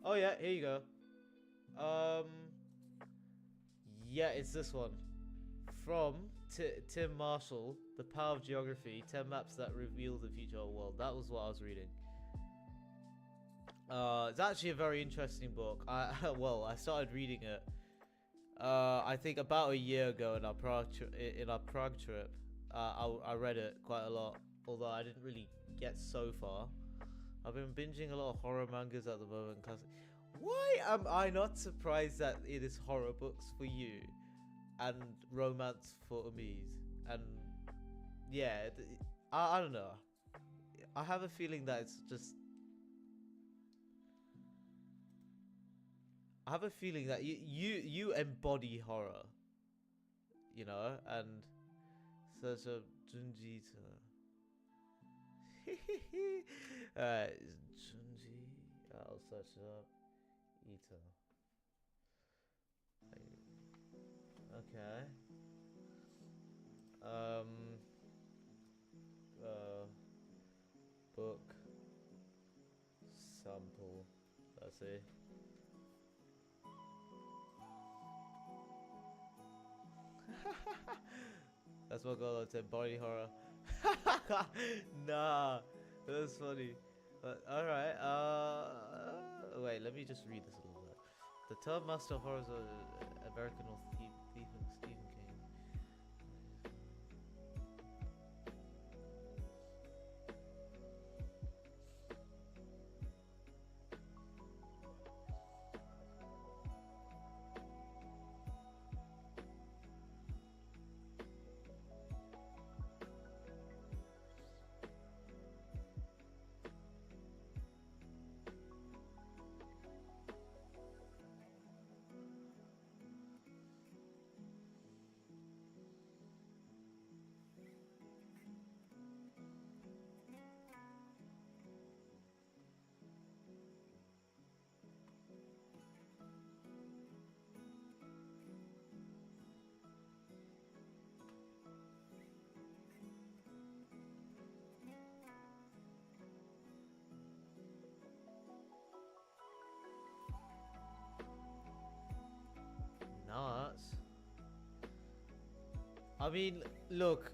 Oh yeah, here you go. Yeah, it's this one. From Tim Marshall, The Power of Geography, 10 Maps That Reveal the Future of the World. That was what I was reading. It's actually a very interesting book. I started reading it. I think about a year ago in our Prague trip. I read it quite a lot, although I didn't really get so far. I've been binging a lot of horror mangas at the moment. Cause why am I not surprised that it is horror books for you and romance for Umiz? And yeah, I don't know. I have a feeling that it's just. I have a feeling that you embody horror, you know, and such a Junjita. Alright, Junji. I'll search it up. Ito. Okay. Book sample. Let's see. That's what God said, body horror. Nah, that's funny. But alright, wait, let me just read this a little bit. The term master of horror is American author Stephen King. Nuts. I mean, look.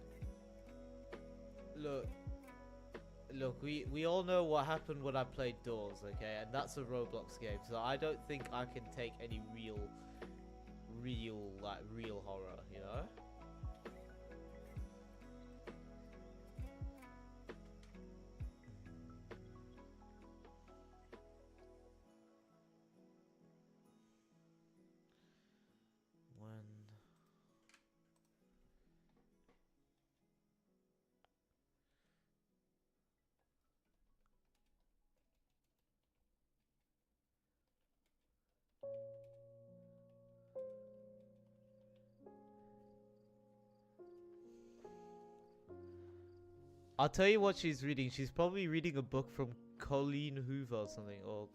We all know what happened when I played Doors, okay? And that's a Roblox game, so I don't think I can take any real real horror, you know? When I'll tell you what she's reading. She's probably reading a book from Colleen Hoover or something, or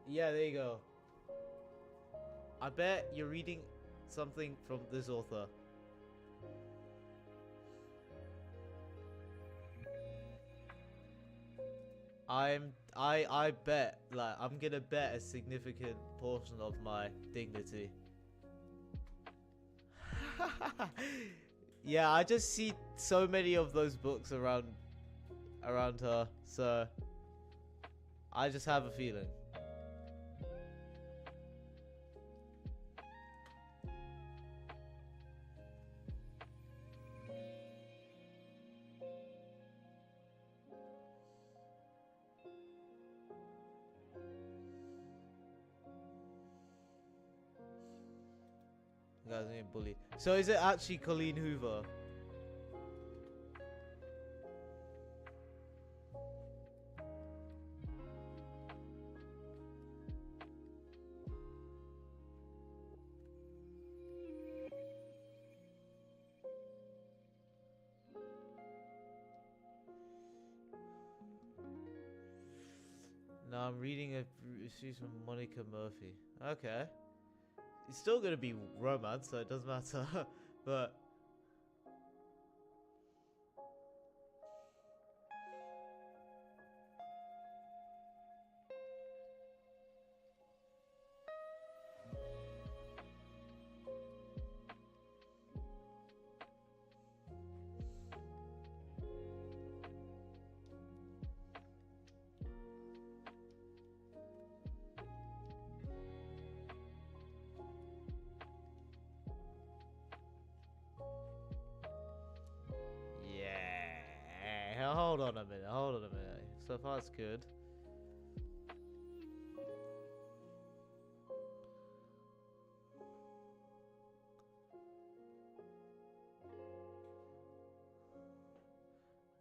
yeah, there you go. I bet you're reading something from this author. I bet, like, I'm gonna bet a significant portion of my dignity. Yeah, I just see so many of those books around her, so I just have a feeling. Guys being bullied. So is it actually Colleen Hoover? No, I'm reading she's from Monica Murphy. Okay. It's still gonna be romance, so it doesn't matter. But yeah, hold on a minute. So far it's good.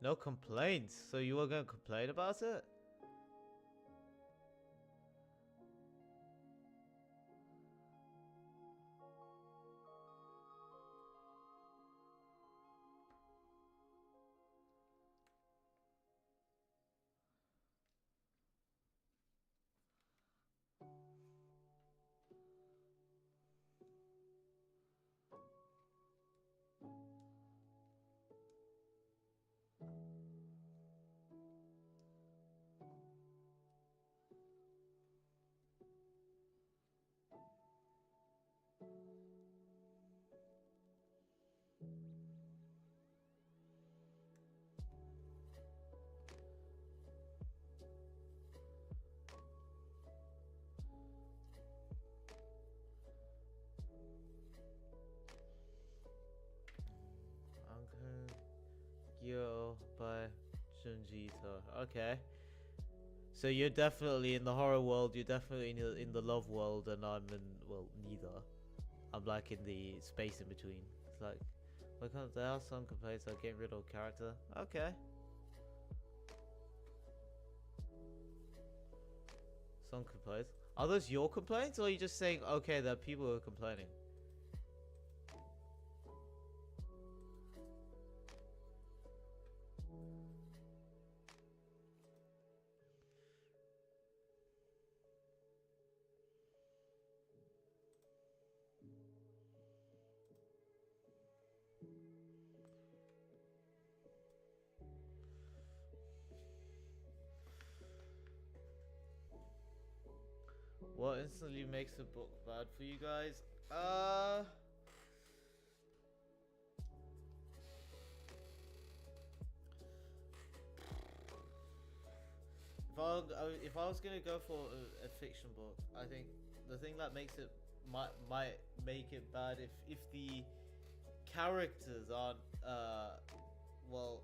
No complaints. So you were gonna complain about it? Yo by Junji Ito. Okay. So you're definitely in the horror world, you're definitely in the love world, and I'm in, well, neither. I'm like in the space in between. It's like, what kind of, there are some complaints about getting rid of character. Okay. Some complaints. Are those your complaints, or are you just saying, okay, there are people who are complaining? What instantly makes a book bad for you guys? If I'm if I was gonna go for a fiction book, I think the thing that makes it might make it bad if the characters aren't well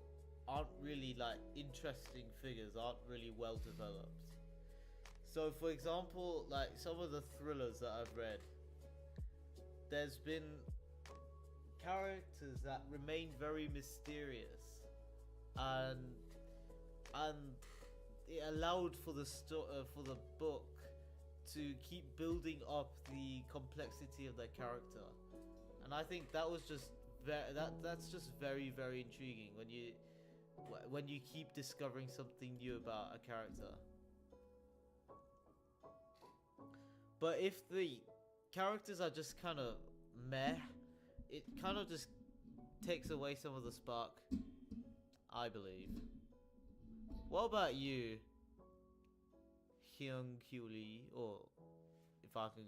aren't really like interesting figures, aren't really well developed. So for example, like some of the thrillers that I've read, there's been characters that remain very mysterious, and and it allowed for for the book to keep building up the complexity of their character, and I think that was just that's just very very intriguing when you keep discovering something new about a character. But if the characters are just kind of meh, it kind of just takes away some of the spark, I believe. What about you, Hyung Kyu Lee, or if I can,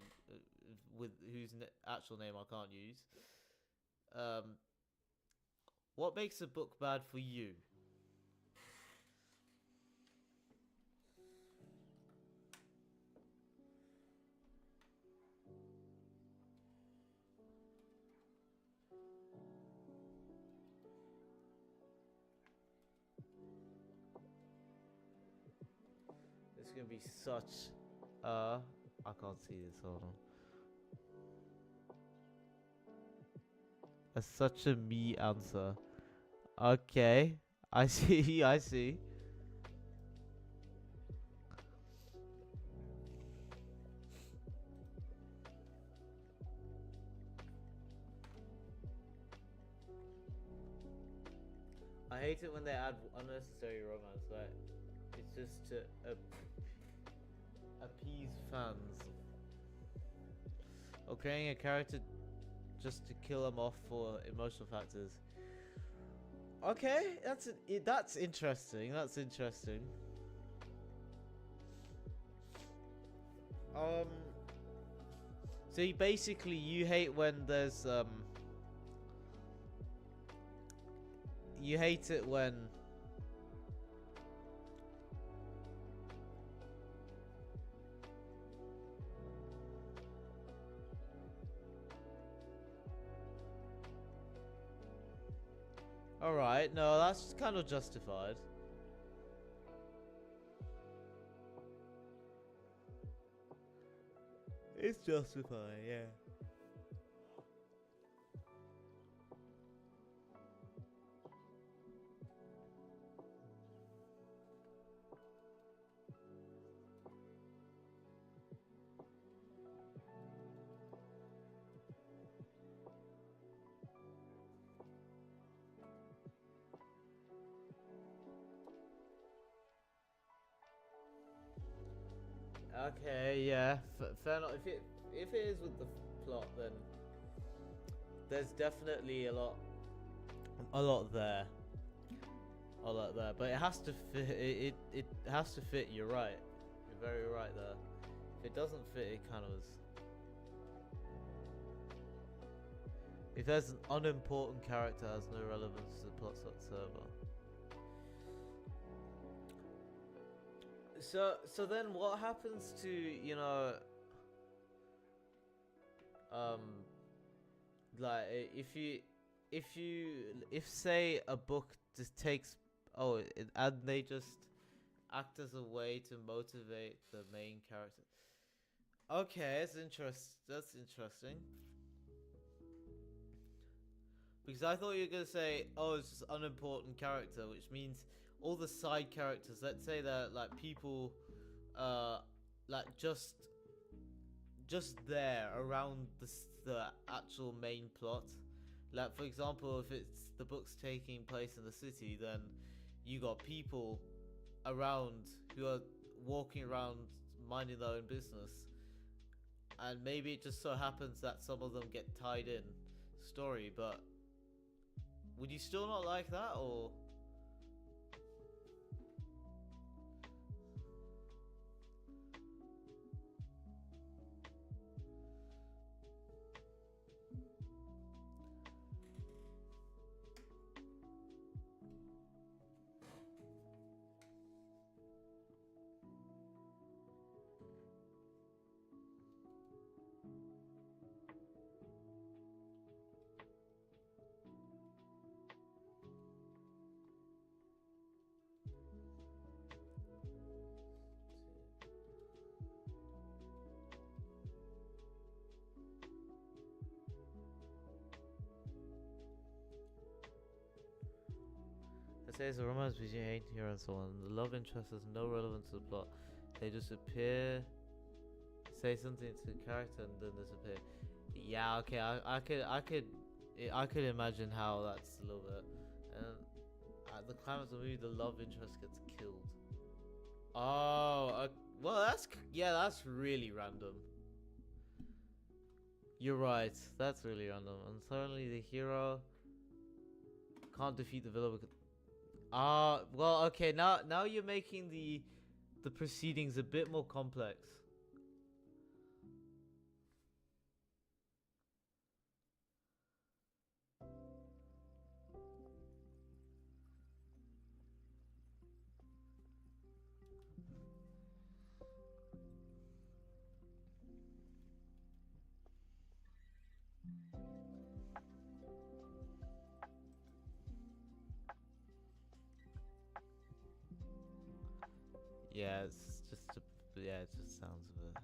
with whose actual name I can't use? What makes a book bad for you? It's gonna be such. I can't see this. Hold on. That's such a me answer. Okay, I see. I see. I hate it when they add unnecessary romance. Like, it's just to appease fans. Or creating a character just to kill them off for emotional factors. Okay, that's interesting. That's interesting. Um. So basically, you hate when there's You hate it when. Alright, no, that's kind of justified. It's justified, yeah. Okay, yeah, fair enough. If it is with the plot, then there's definitely a lot there, But it has to fit. It has to fit. You're right. You're very right there. If it doesn't fit, it kind of is. If there's an unimportant character has no relevance to the plot whatsoever. So then what happens to, like if say a book just takes and they just act as a way to motivate the main character. Okay, that's interesting. Because I thought you were gonna say, oh, it's just unimportant character, which means all the side characters, let's say they're like people, like just there around the actual main plot. Like for example, if it's the book's taking place in the city, then you got people around who are walking around minding their own business, and maybe it just so happens that some of them get tied in story, but would you still not like that, or? says a romance between Aiden and someone. The love interest has no relevance to the plot. They just appear, say something to the character, and then disappear. Yeah, okay, I could imagine how that's a little bit. And at the climax of the movie, the love interest gets killed. Oh, well, that's really random. You're right, that's really random. And suddenly the hero can't defeat the villain because... well, okay, now you're making the proceedings a bit more complex. Yeah, it just sounds a bit.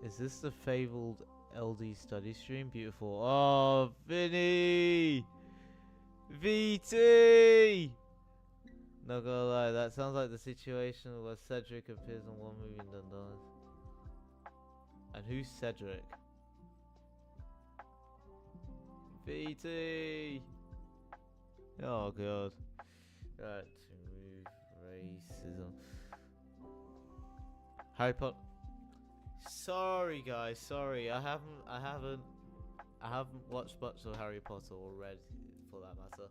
Is this the fabled LD study stream? Beautiful. Oh, Vinny! VT! Not gonna lie, that sounds like the situation where Cedric appears in one movie and then dies. And who's Cedric? VT! Oh god. Right, to remove racism. Harry Potter. Sorry guys, sorry. I haven't watched much of Harry Potter or read for that matter.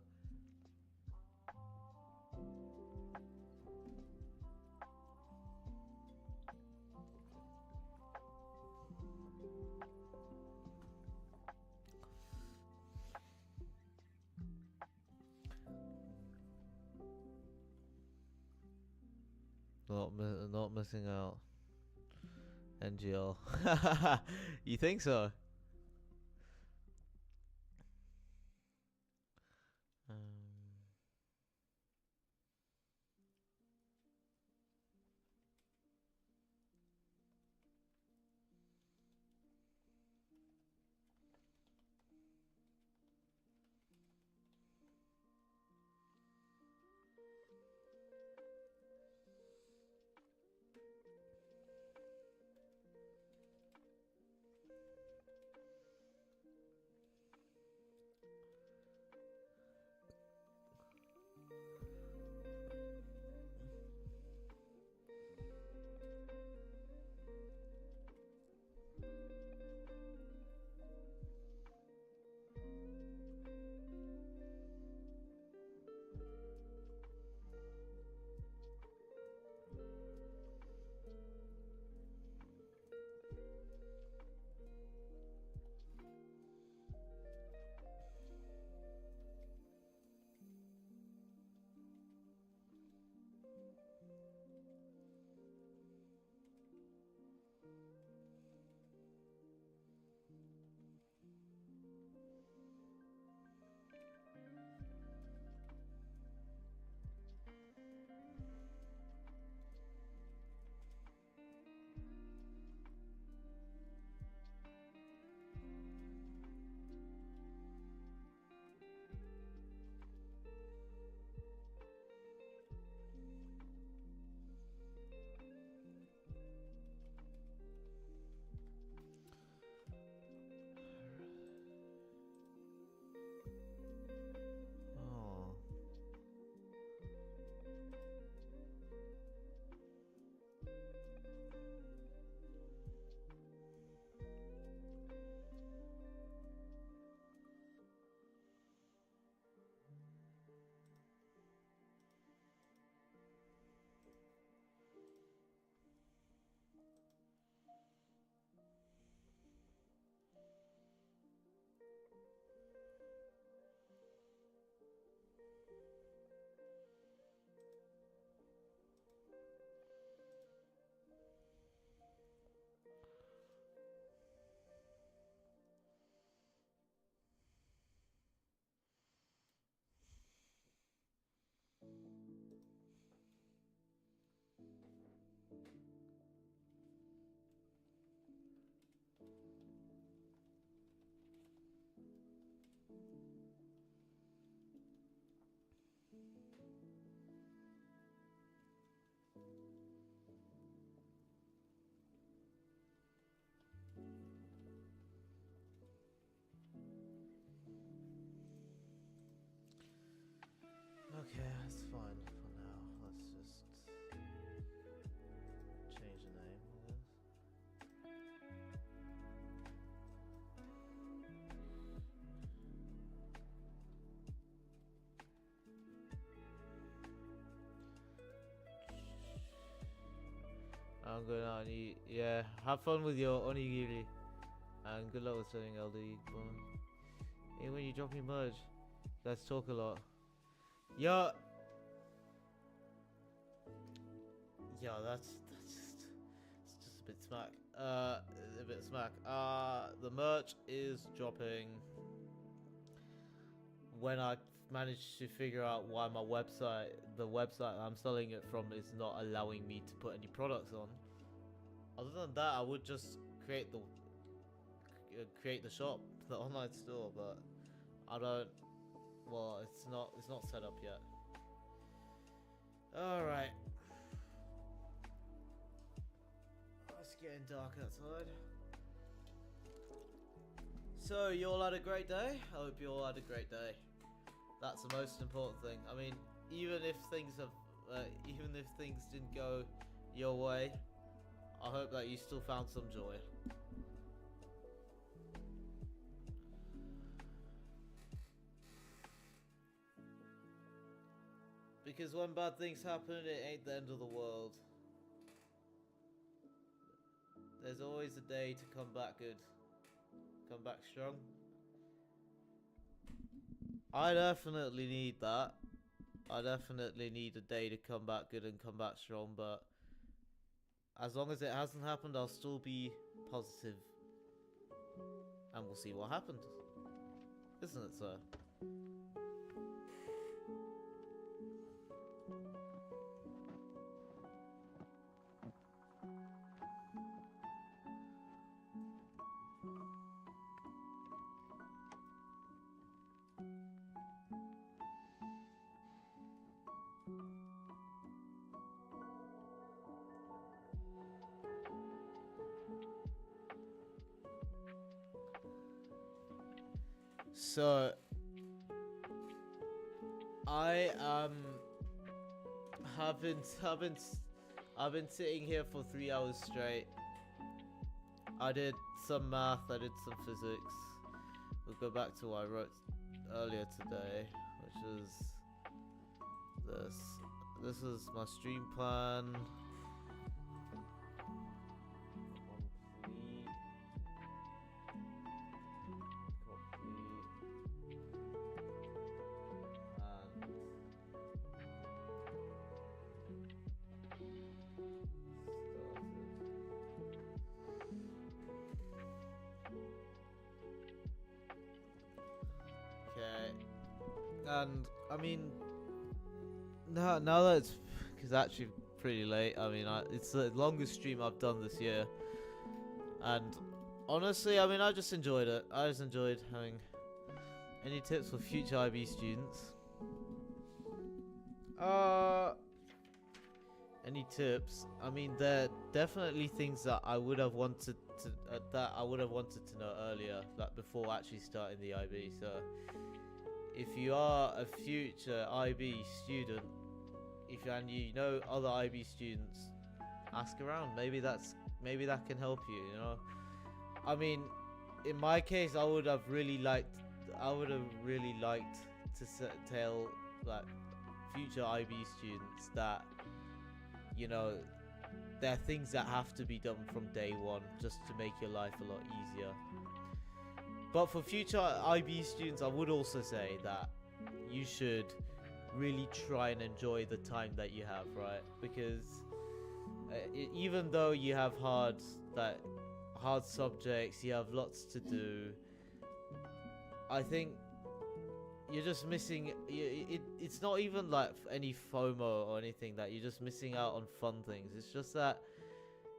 Not missing out. NGL. You think so? Okay, that's fine for now. Let's just change the name, I guess. I'm going on. Yeah, have fun with your onigiri, and good luck with selling LD. Hey, when you drop me merge, let's talk a lot. Yeah. Yeah, that's just it's just a bit smack. A bit smack. The merch is dropping when I managed to figure out why the website I'm selling it from, is not allowing me to put any products on. Other than that, I would just create the shop, the online store, but I don't. Well, it's not set up yet. All right. It's getting dark outside. So you all had a great day? I hope you all had a great day. That's the most important thing. I mean, even if things didn't go your way, I hope that you still found some joy. Because when bad things happen, it ain't the end of the world. There's always a day to come back good. Come back strong. I definitely need that. I definitely need a day to come back good and come back strong, but as long as it hasn't happened, I'll still be positive. And we'll see what happens. Isn't it, sir? So I I've been sitting here for 3 hours straight. I did some math, I did some physics. We'll go back to what I wrote earlier today, which is this. This is my stream plan. And I mean, now that it's actually pretty late. I mean, it's the longest stream I've done this year, and honestly, I mean, I just enjoyed it. I just enjoyed having. Any tips for future IB students? Any tips? I mean, there are definitely things that I would have wanted to know earlier, like before actually starting the IB. So, if you are a future IB student, and you know other IB students, ask around. Maybe that can help you. You know, I mean, in my case, I would have really liked to tell like future IB students that, you know, there are things that have to be done from day one just to make your life a lot easier. But for future IB students, I would also say that you should really try and enjoy the time that you have, right? Because even though you have hard subjects, you have lots to do, I think you're just missing. It's not even like any FOMO or anything, that you're just missing out on fun things. It's just that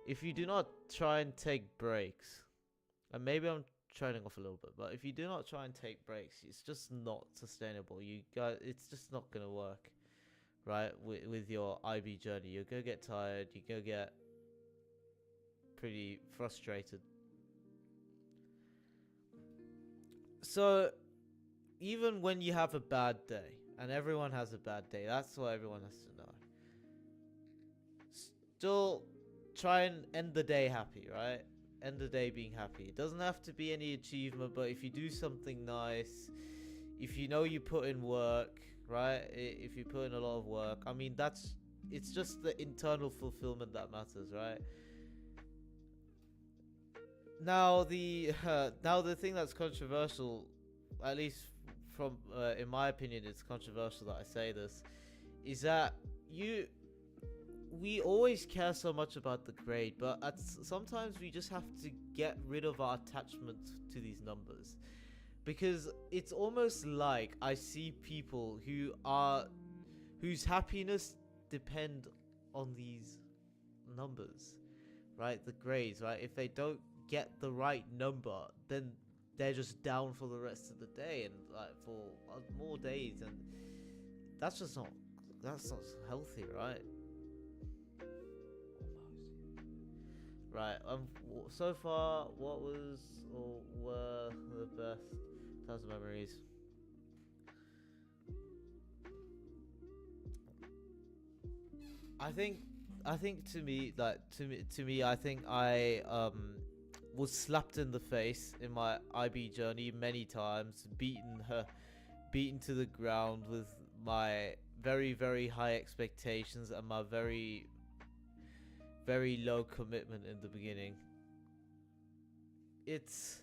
if you do not try and take breaks, and maybe I'm trailing off a little bit, but if you do not try and take breaks, it's just not sustainable. It's just not gonna work, right? With your IB journey, you're gonna get tired. You're gonna get pretty frustrated. So even when you have a bad day, and everyone has a bad day. That's what everyone has to know. Still try and end the day happy, right? End the day being happy. It doesn't have to be any achievement, but if you do something nice, if you know you put in work, right? If you put in a lot of work, I mean, it's just the internal fulfillment that matters, right? Now the thing that's controversial, at least from in my opinion, it's controversial that I say this, is that we always care so much about the grade, but sometimes we just have to get rid of our attachment to these numbers, because it's almost like I see people whose happiness depend on these numbers, right? The grades, right? If they don't get the right number, then they're just down for the rest of the day and like for more days, and that's not healthy, right? Right. So far, what was or were the best times of memories? I think I think I was slapped in the face in my IB journey many times, beaten to the ground with my very, very high expectations and my very, very low commitment in the beginning. It's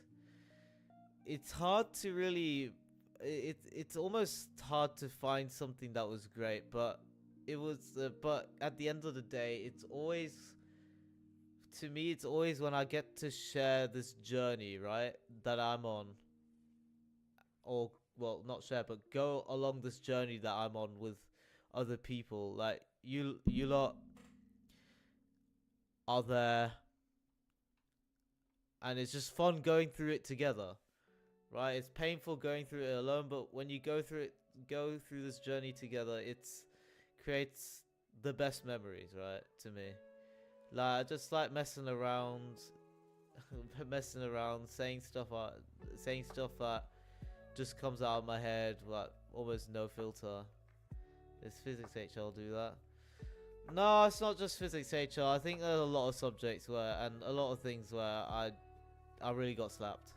hard to really it's almost hard to find something that was great, but it was but at the end of the day, it's always, to me, it's always when I get to share this journey, right, that I'm on, or well, not share, but go along this journey that I'm on with other people. Like you lot are there, and it's just fun going through it together, right? It's painful going through it alone, but when you go through this journey together, it's creates the best memories, right? To me, like I just like messing around, saying stuff that just comes out of my head, like almost no filter. Does physics HL do that? No, it's not just physics HL. I think there's a lot of subjects where, and a lot of things where I really got slapped.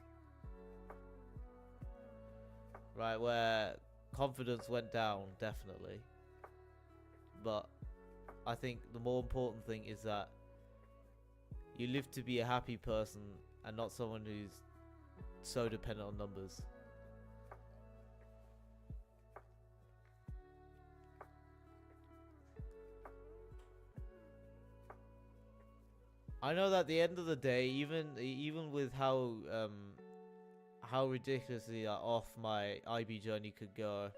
Right, where confidence went down, definitely. But I think the more important thing is that you live to be a happy person and not someone who's so dependent on numbers. I know that at the end of the day, even with how ridiculously off my IB journey could go,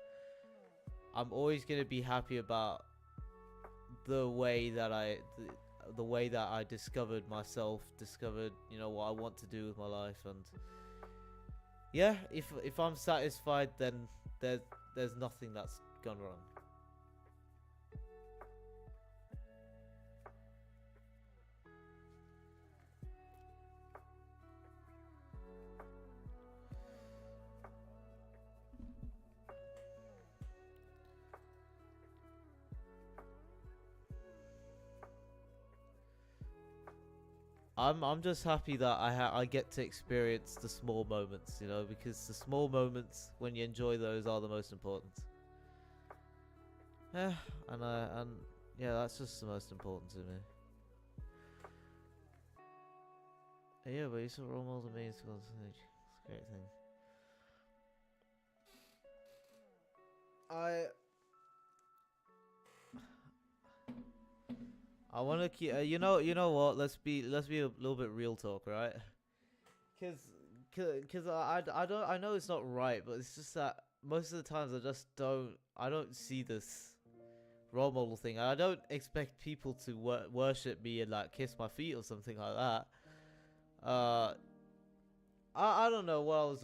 I'm always gonna be happy about the way that I discovered myself, discovered what I want to do with my life, and yeah, if I'm satisfied, then there's nothing that's gone wrong. I'm just happy that I get to experience the small moments, because the small moments, when you enjoy those, are the most important. Yeah, and yeah, that's just the most important to me. Yeah, but you saw role models and means to go to stage. It's a great thing. I want to keep. You know what? Let's be a little bit real talk, right? Cause I know it's not right, but it's just that most of the times I don't see this role model thing. I don't expect people to worship me and like kiss my feet or something like that. Uh, I don't know what I'm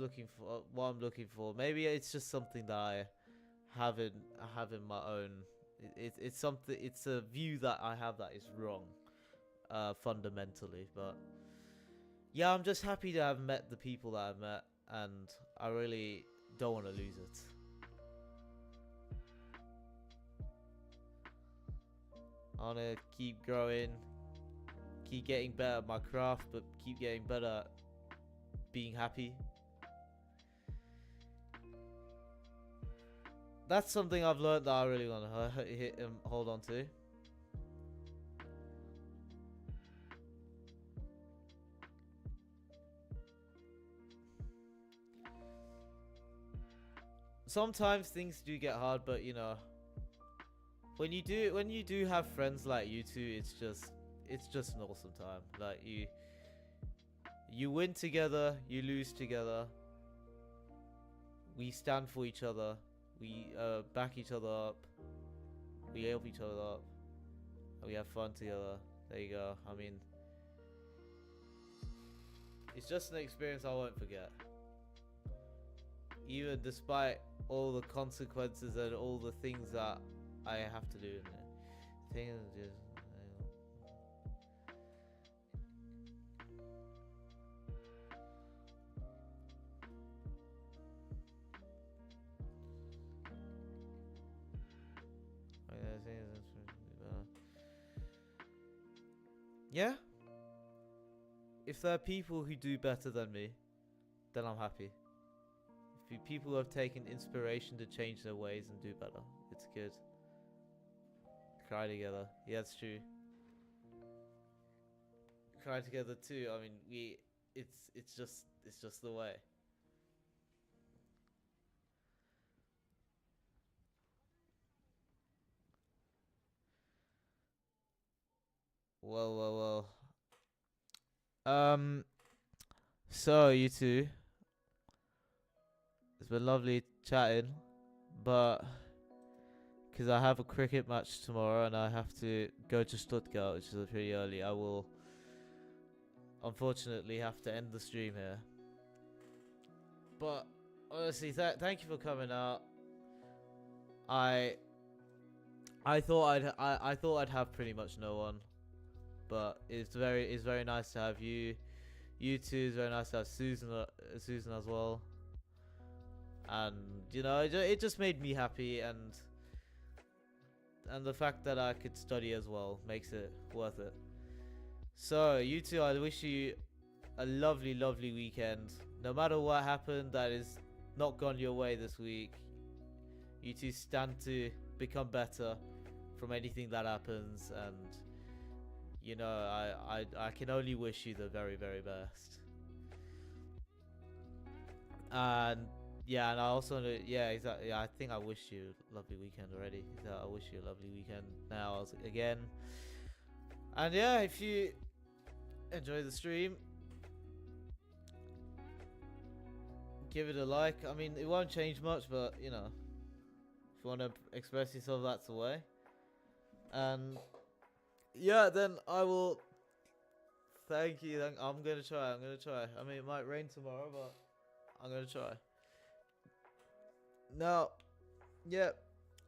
looking for. Maybe it's just something that I have in my own. It's something. It's a view that I have that is wrong, fundamentally. But yeah, I'm just happy to have met the people that I've met, and I really don't want to lose it. I want to keep growing, keep getting better at my craft, but keep getting better at being happy. That's something I've learned that I really want to hold on to. Sometimes things do get hard, but you know, when you do have friends like you two, it's just an awesome time. Like you win together, you lose together. We stand for each other. We back each other up. We help each other up. And we have fun together. There you go. I mean, it's just an experience I won't forget. Even despite all the consequences and all the things that I have to do in it. Things just. Yeah. If there are people who do better than me, then I'm happy. If people have taken inspiration to change their ways and do better, it's good. Cry together. Yeah, it's true. Cry together too. I mean, it's just the way. Well. So you two, it's been lovely chatting, but because I have a cricket match tomorrow and I have to go to Stuttgart, which is pretty early, I will unfortunately have to end the stream here. But honestly, thank you for coming out. I thought I'd have pretty much no one, but it's very nice to have you. You two. It's very nice to have Susan as well. And you know, it just made me happy, and the fact that I could study as well makes it worth it. So you two, I wish you a lovely weekend. No matter what happened that is not gone your way this week, you two stand to become better from anything that happens, and you know, I can only wish you the very best. And yeah, and I also exactly. Yeah, I think I wish you a lovely weekend already. I wish you a lovely weekend now again. And yeah, if you enjoy the stream, give it a like. I mean, it won't change much, but you know, if you want to express yourself, that's the way. And yeah, then I will. Thank you. I'm gonna try. I mean, it might rain tomorrow, but I'm gonna try. Now, yeah.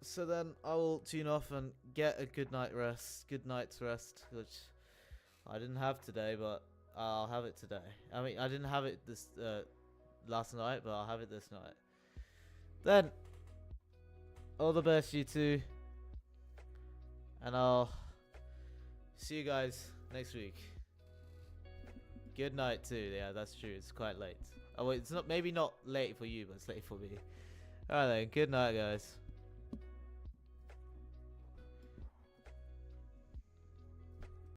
So then I will tune off and get a good night's rest, which I didn't have today, but I'll have it today. I mean, I didn't have it this last night, but I'll have it this night. Then, all the best, you two, and I'll see you guys next week. Good night too. Yeah, that's true. It's quite late. Oh wait, it's not. Maybe not late for you, but it's late for me. All right then. Good night, guys.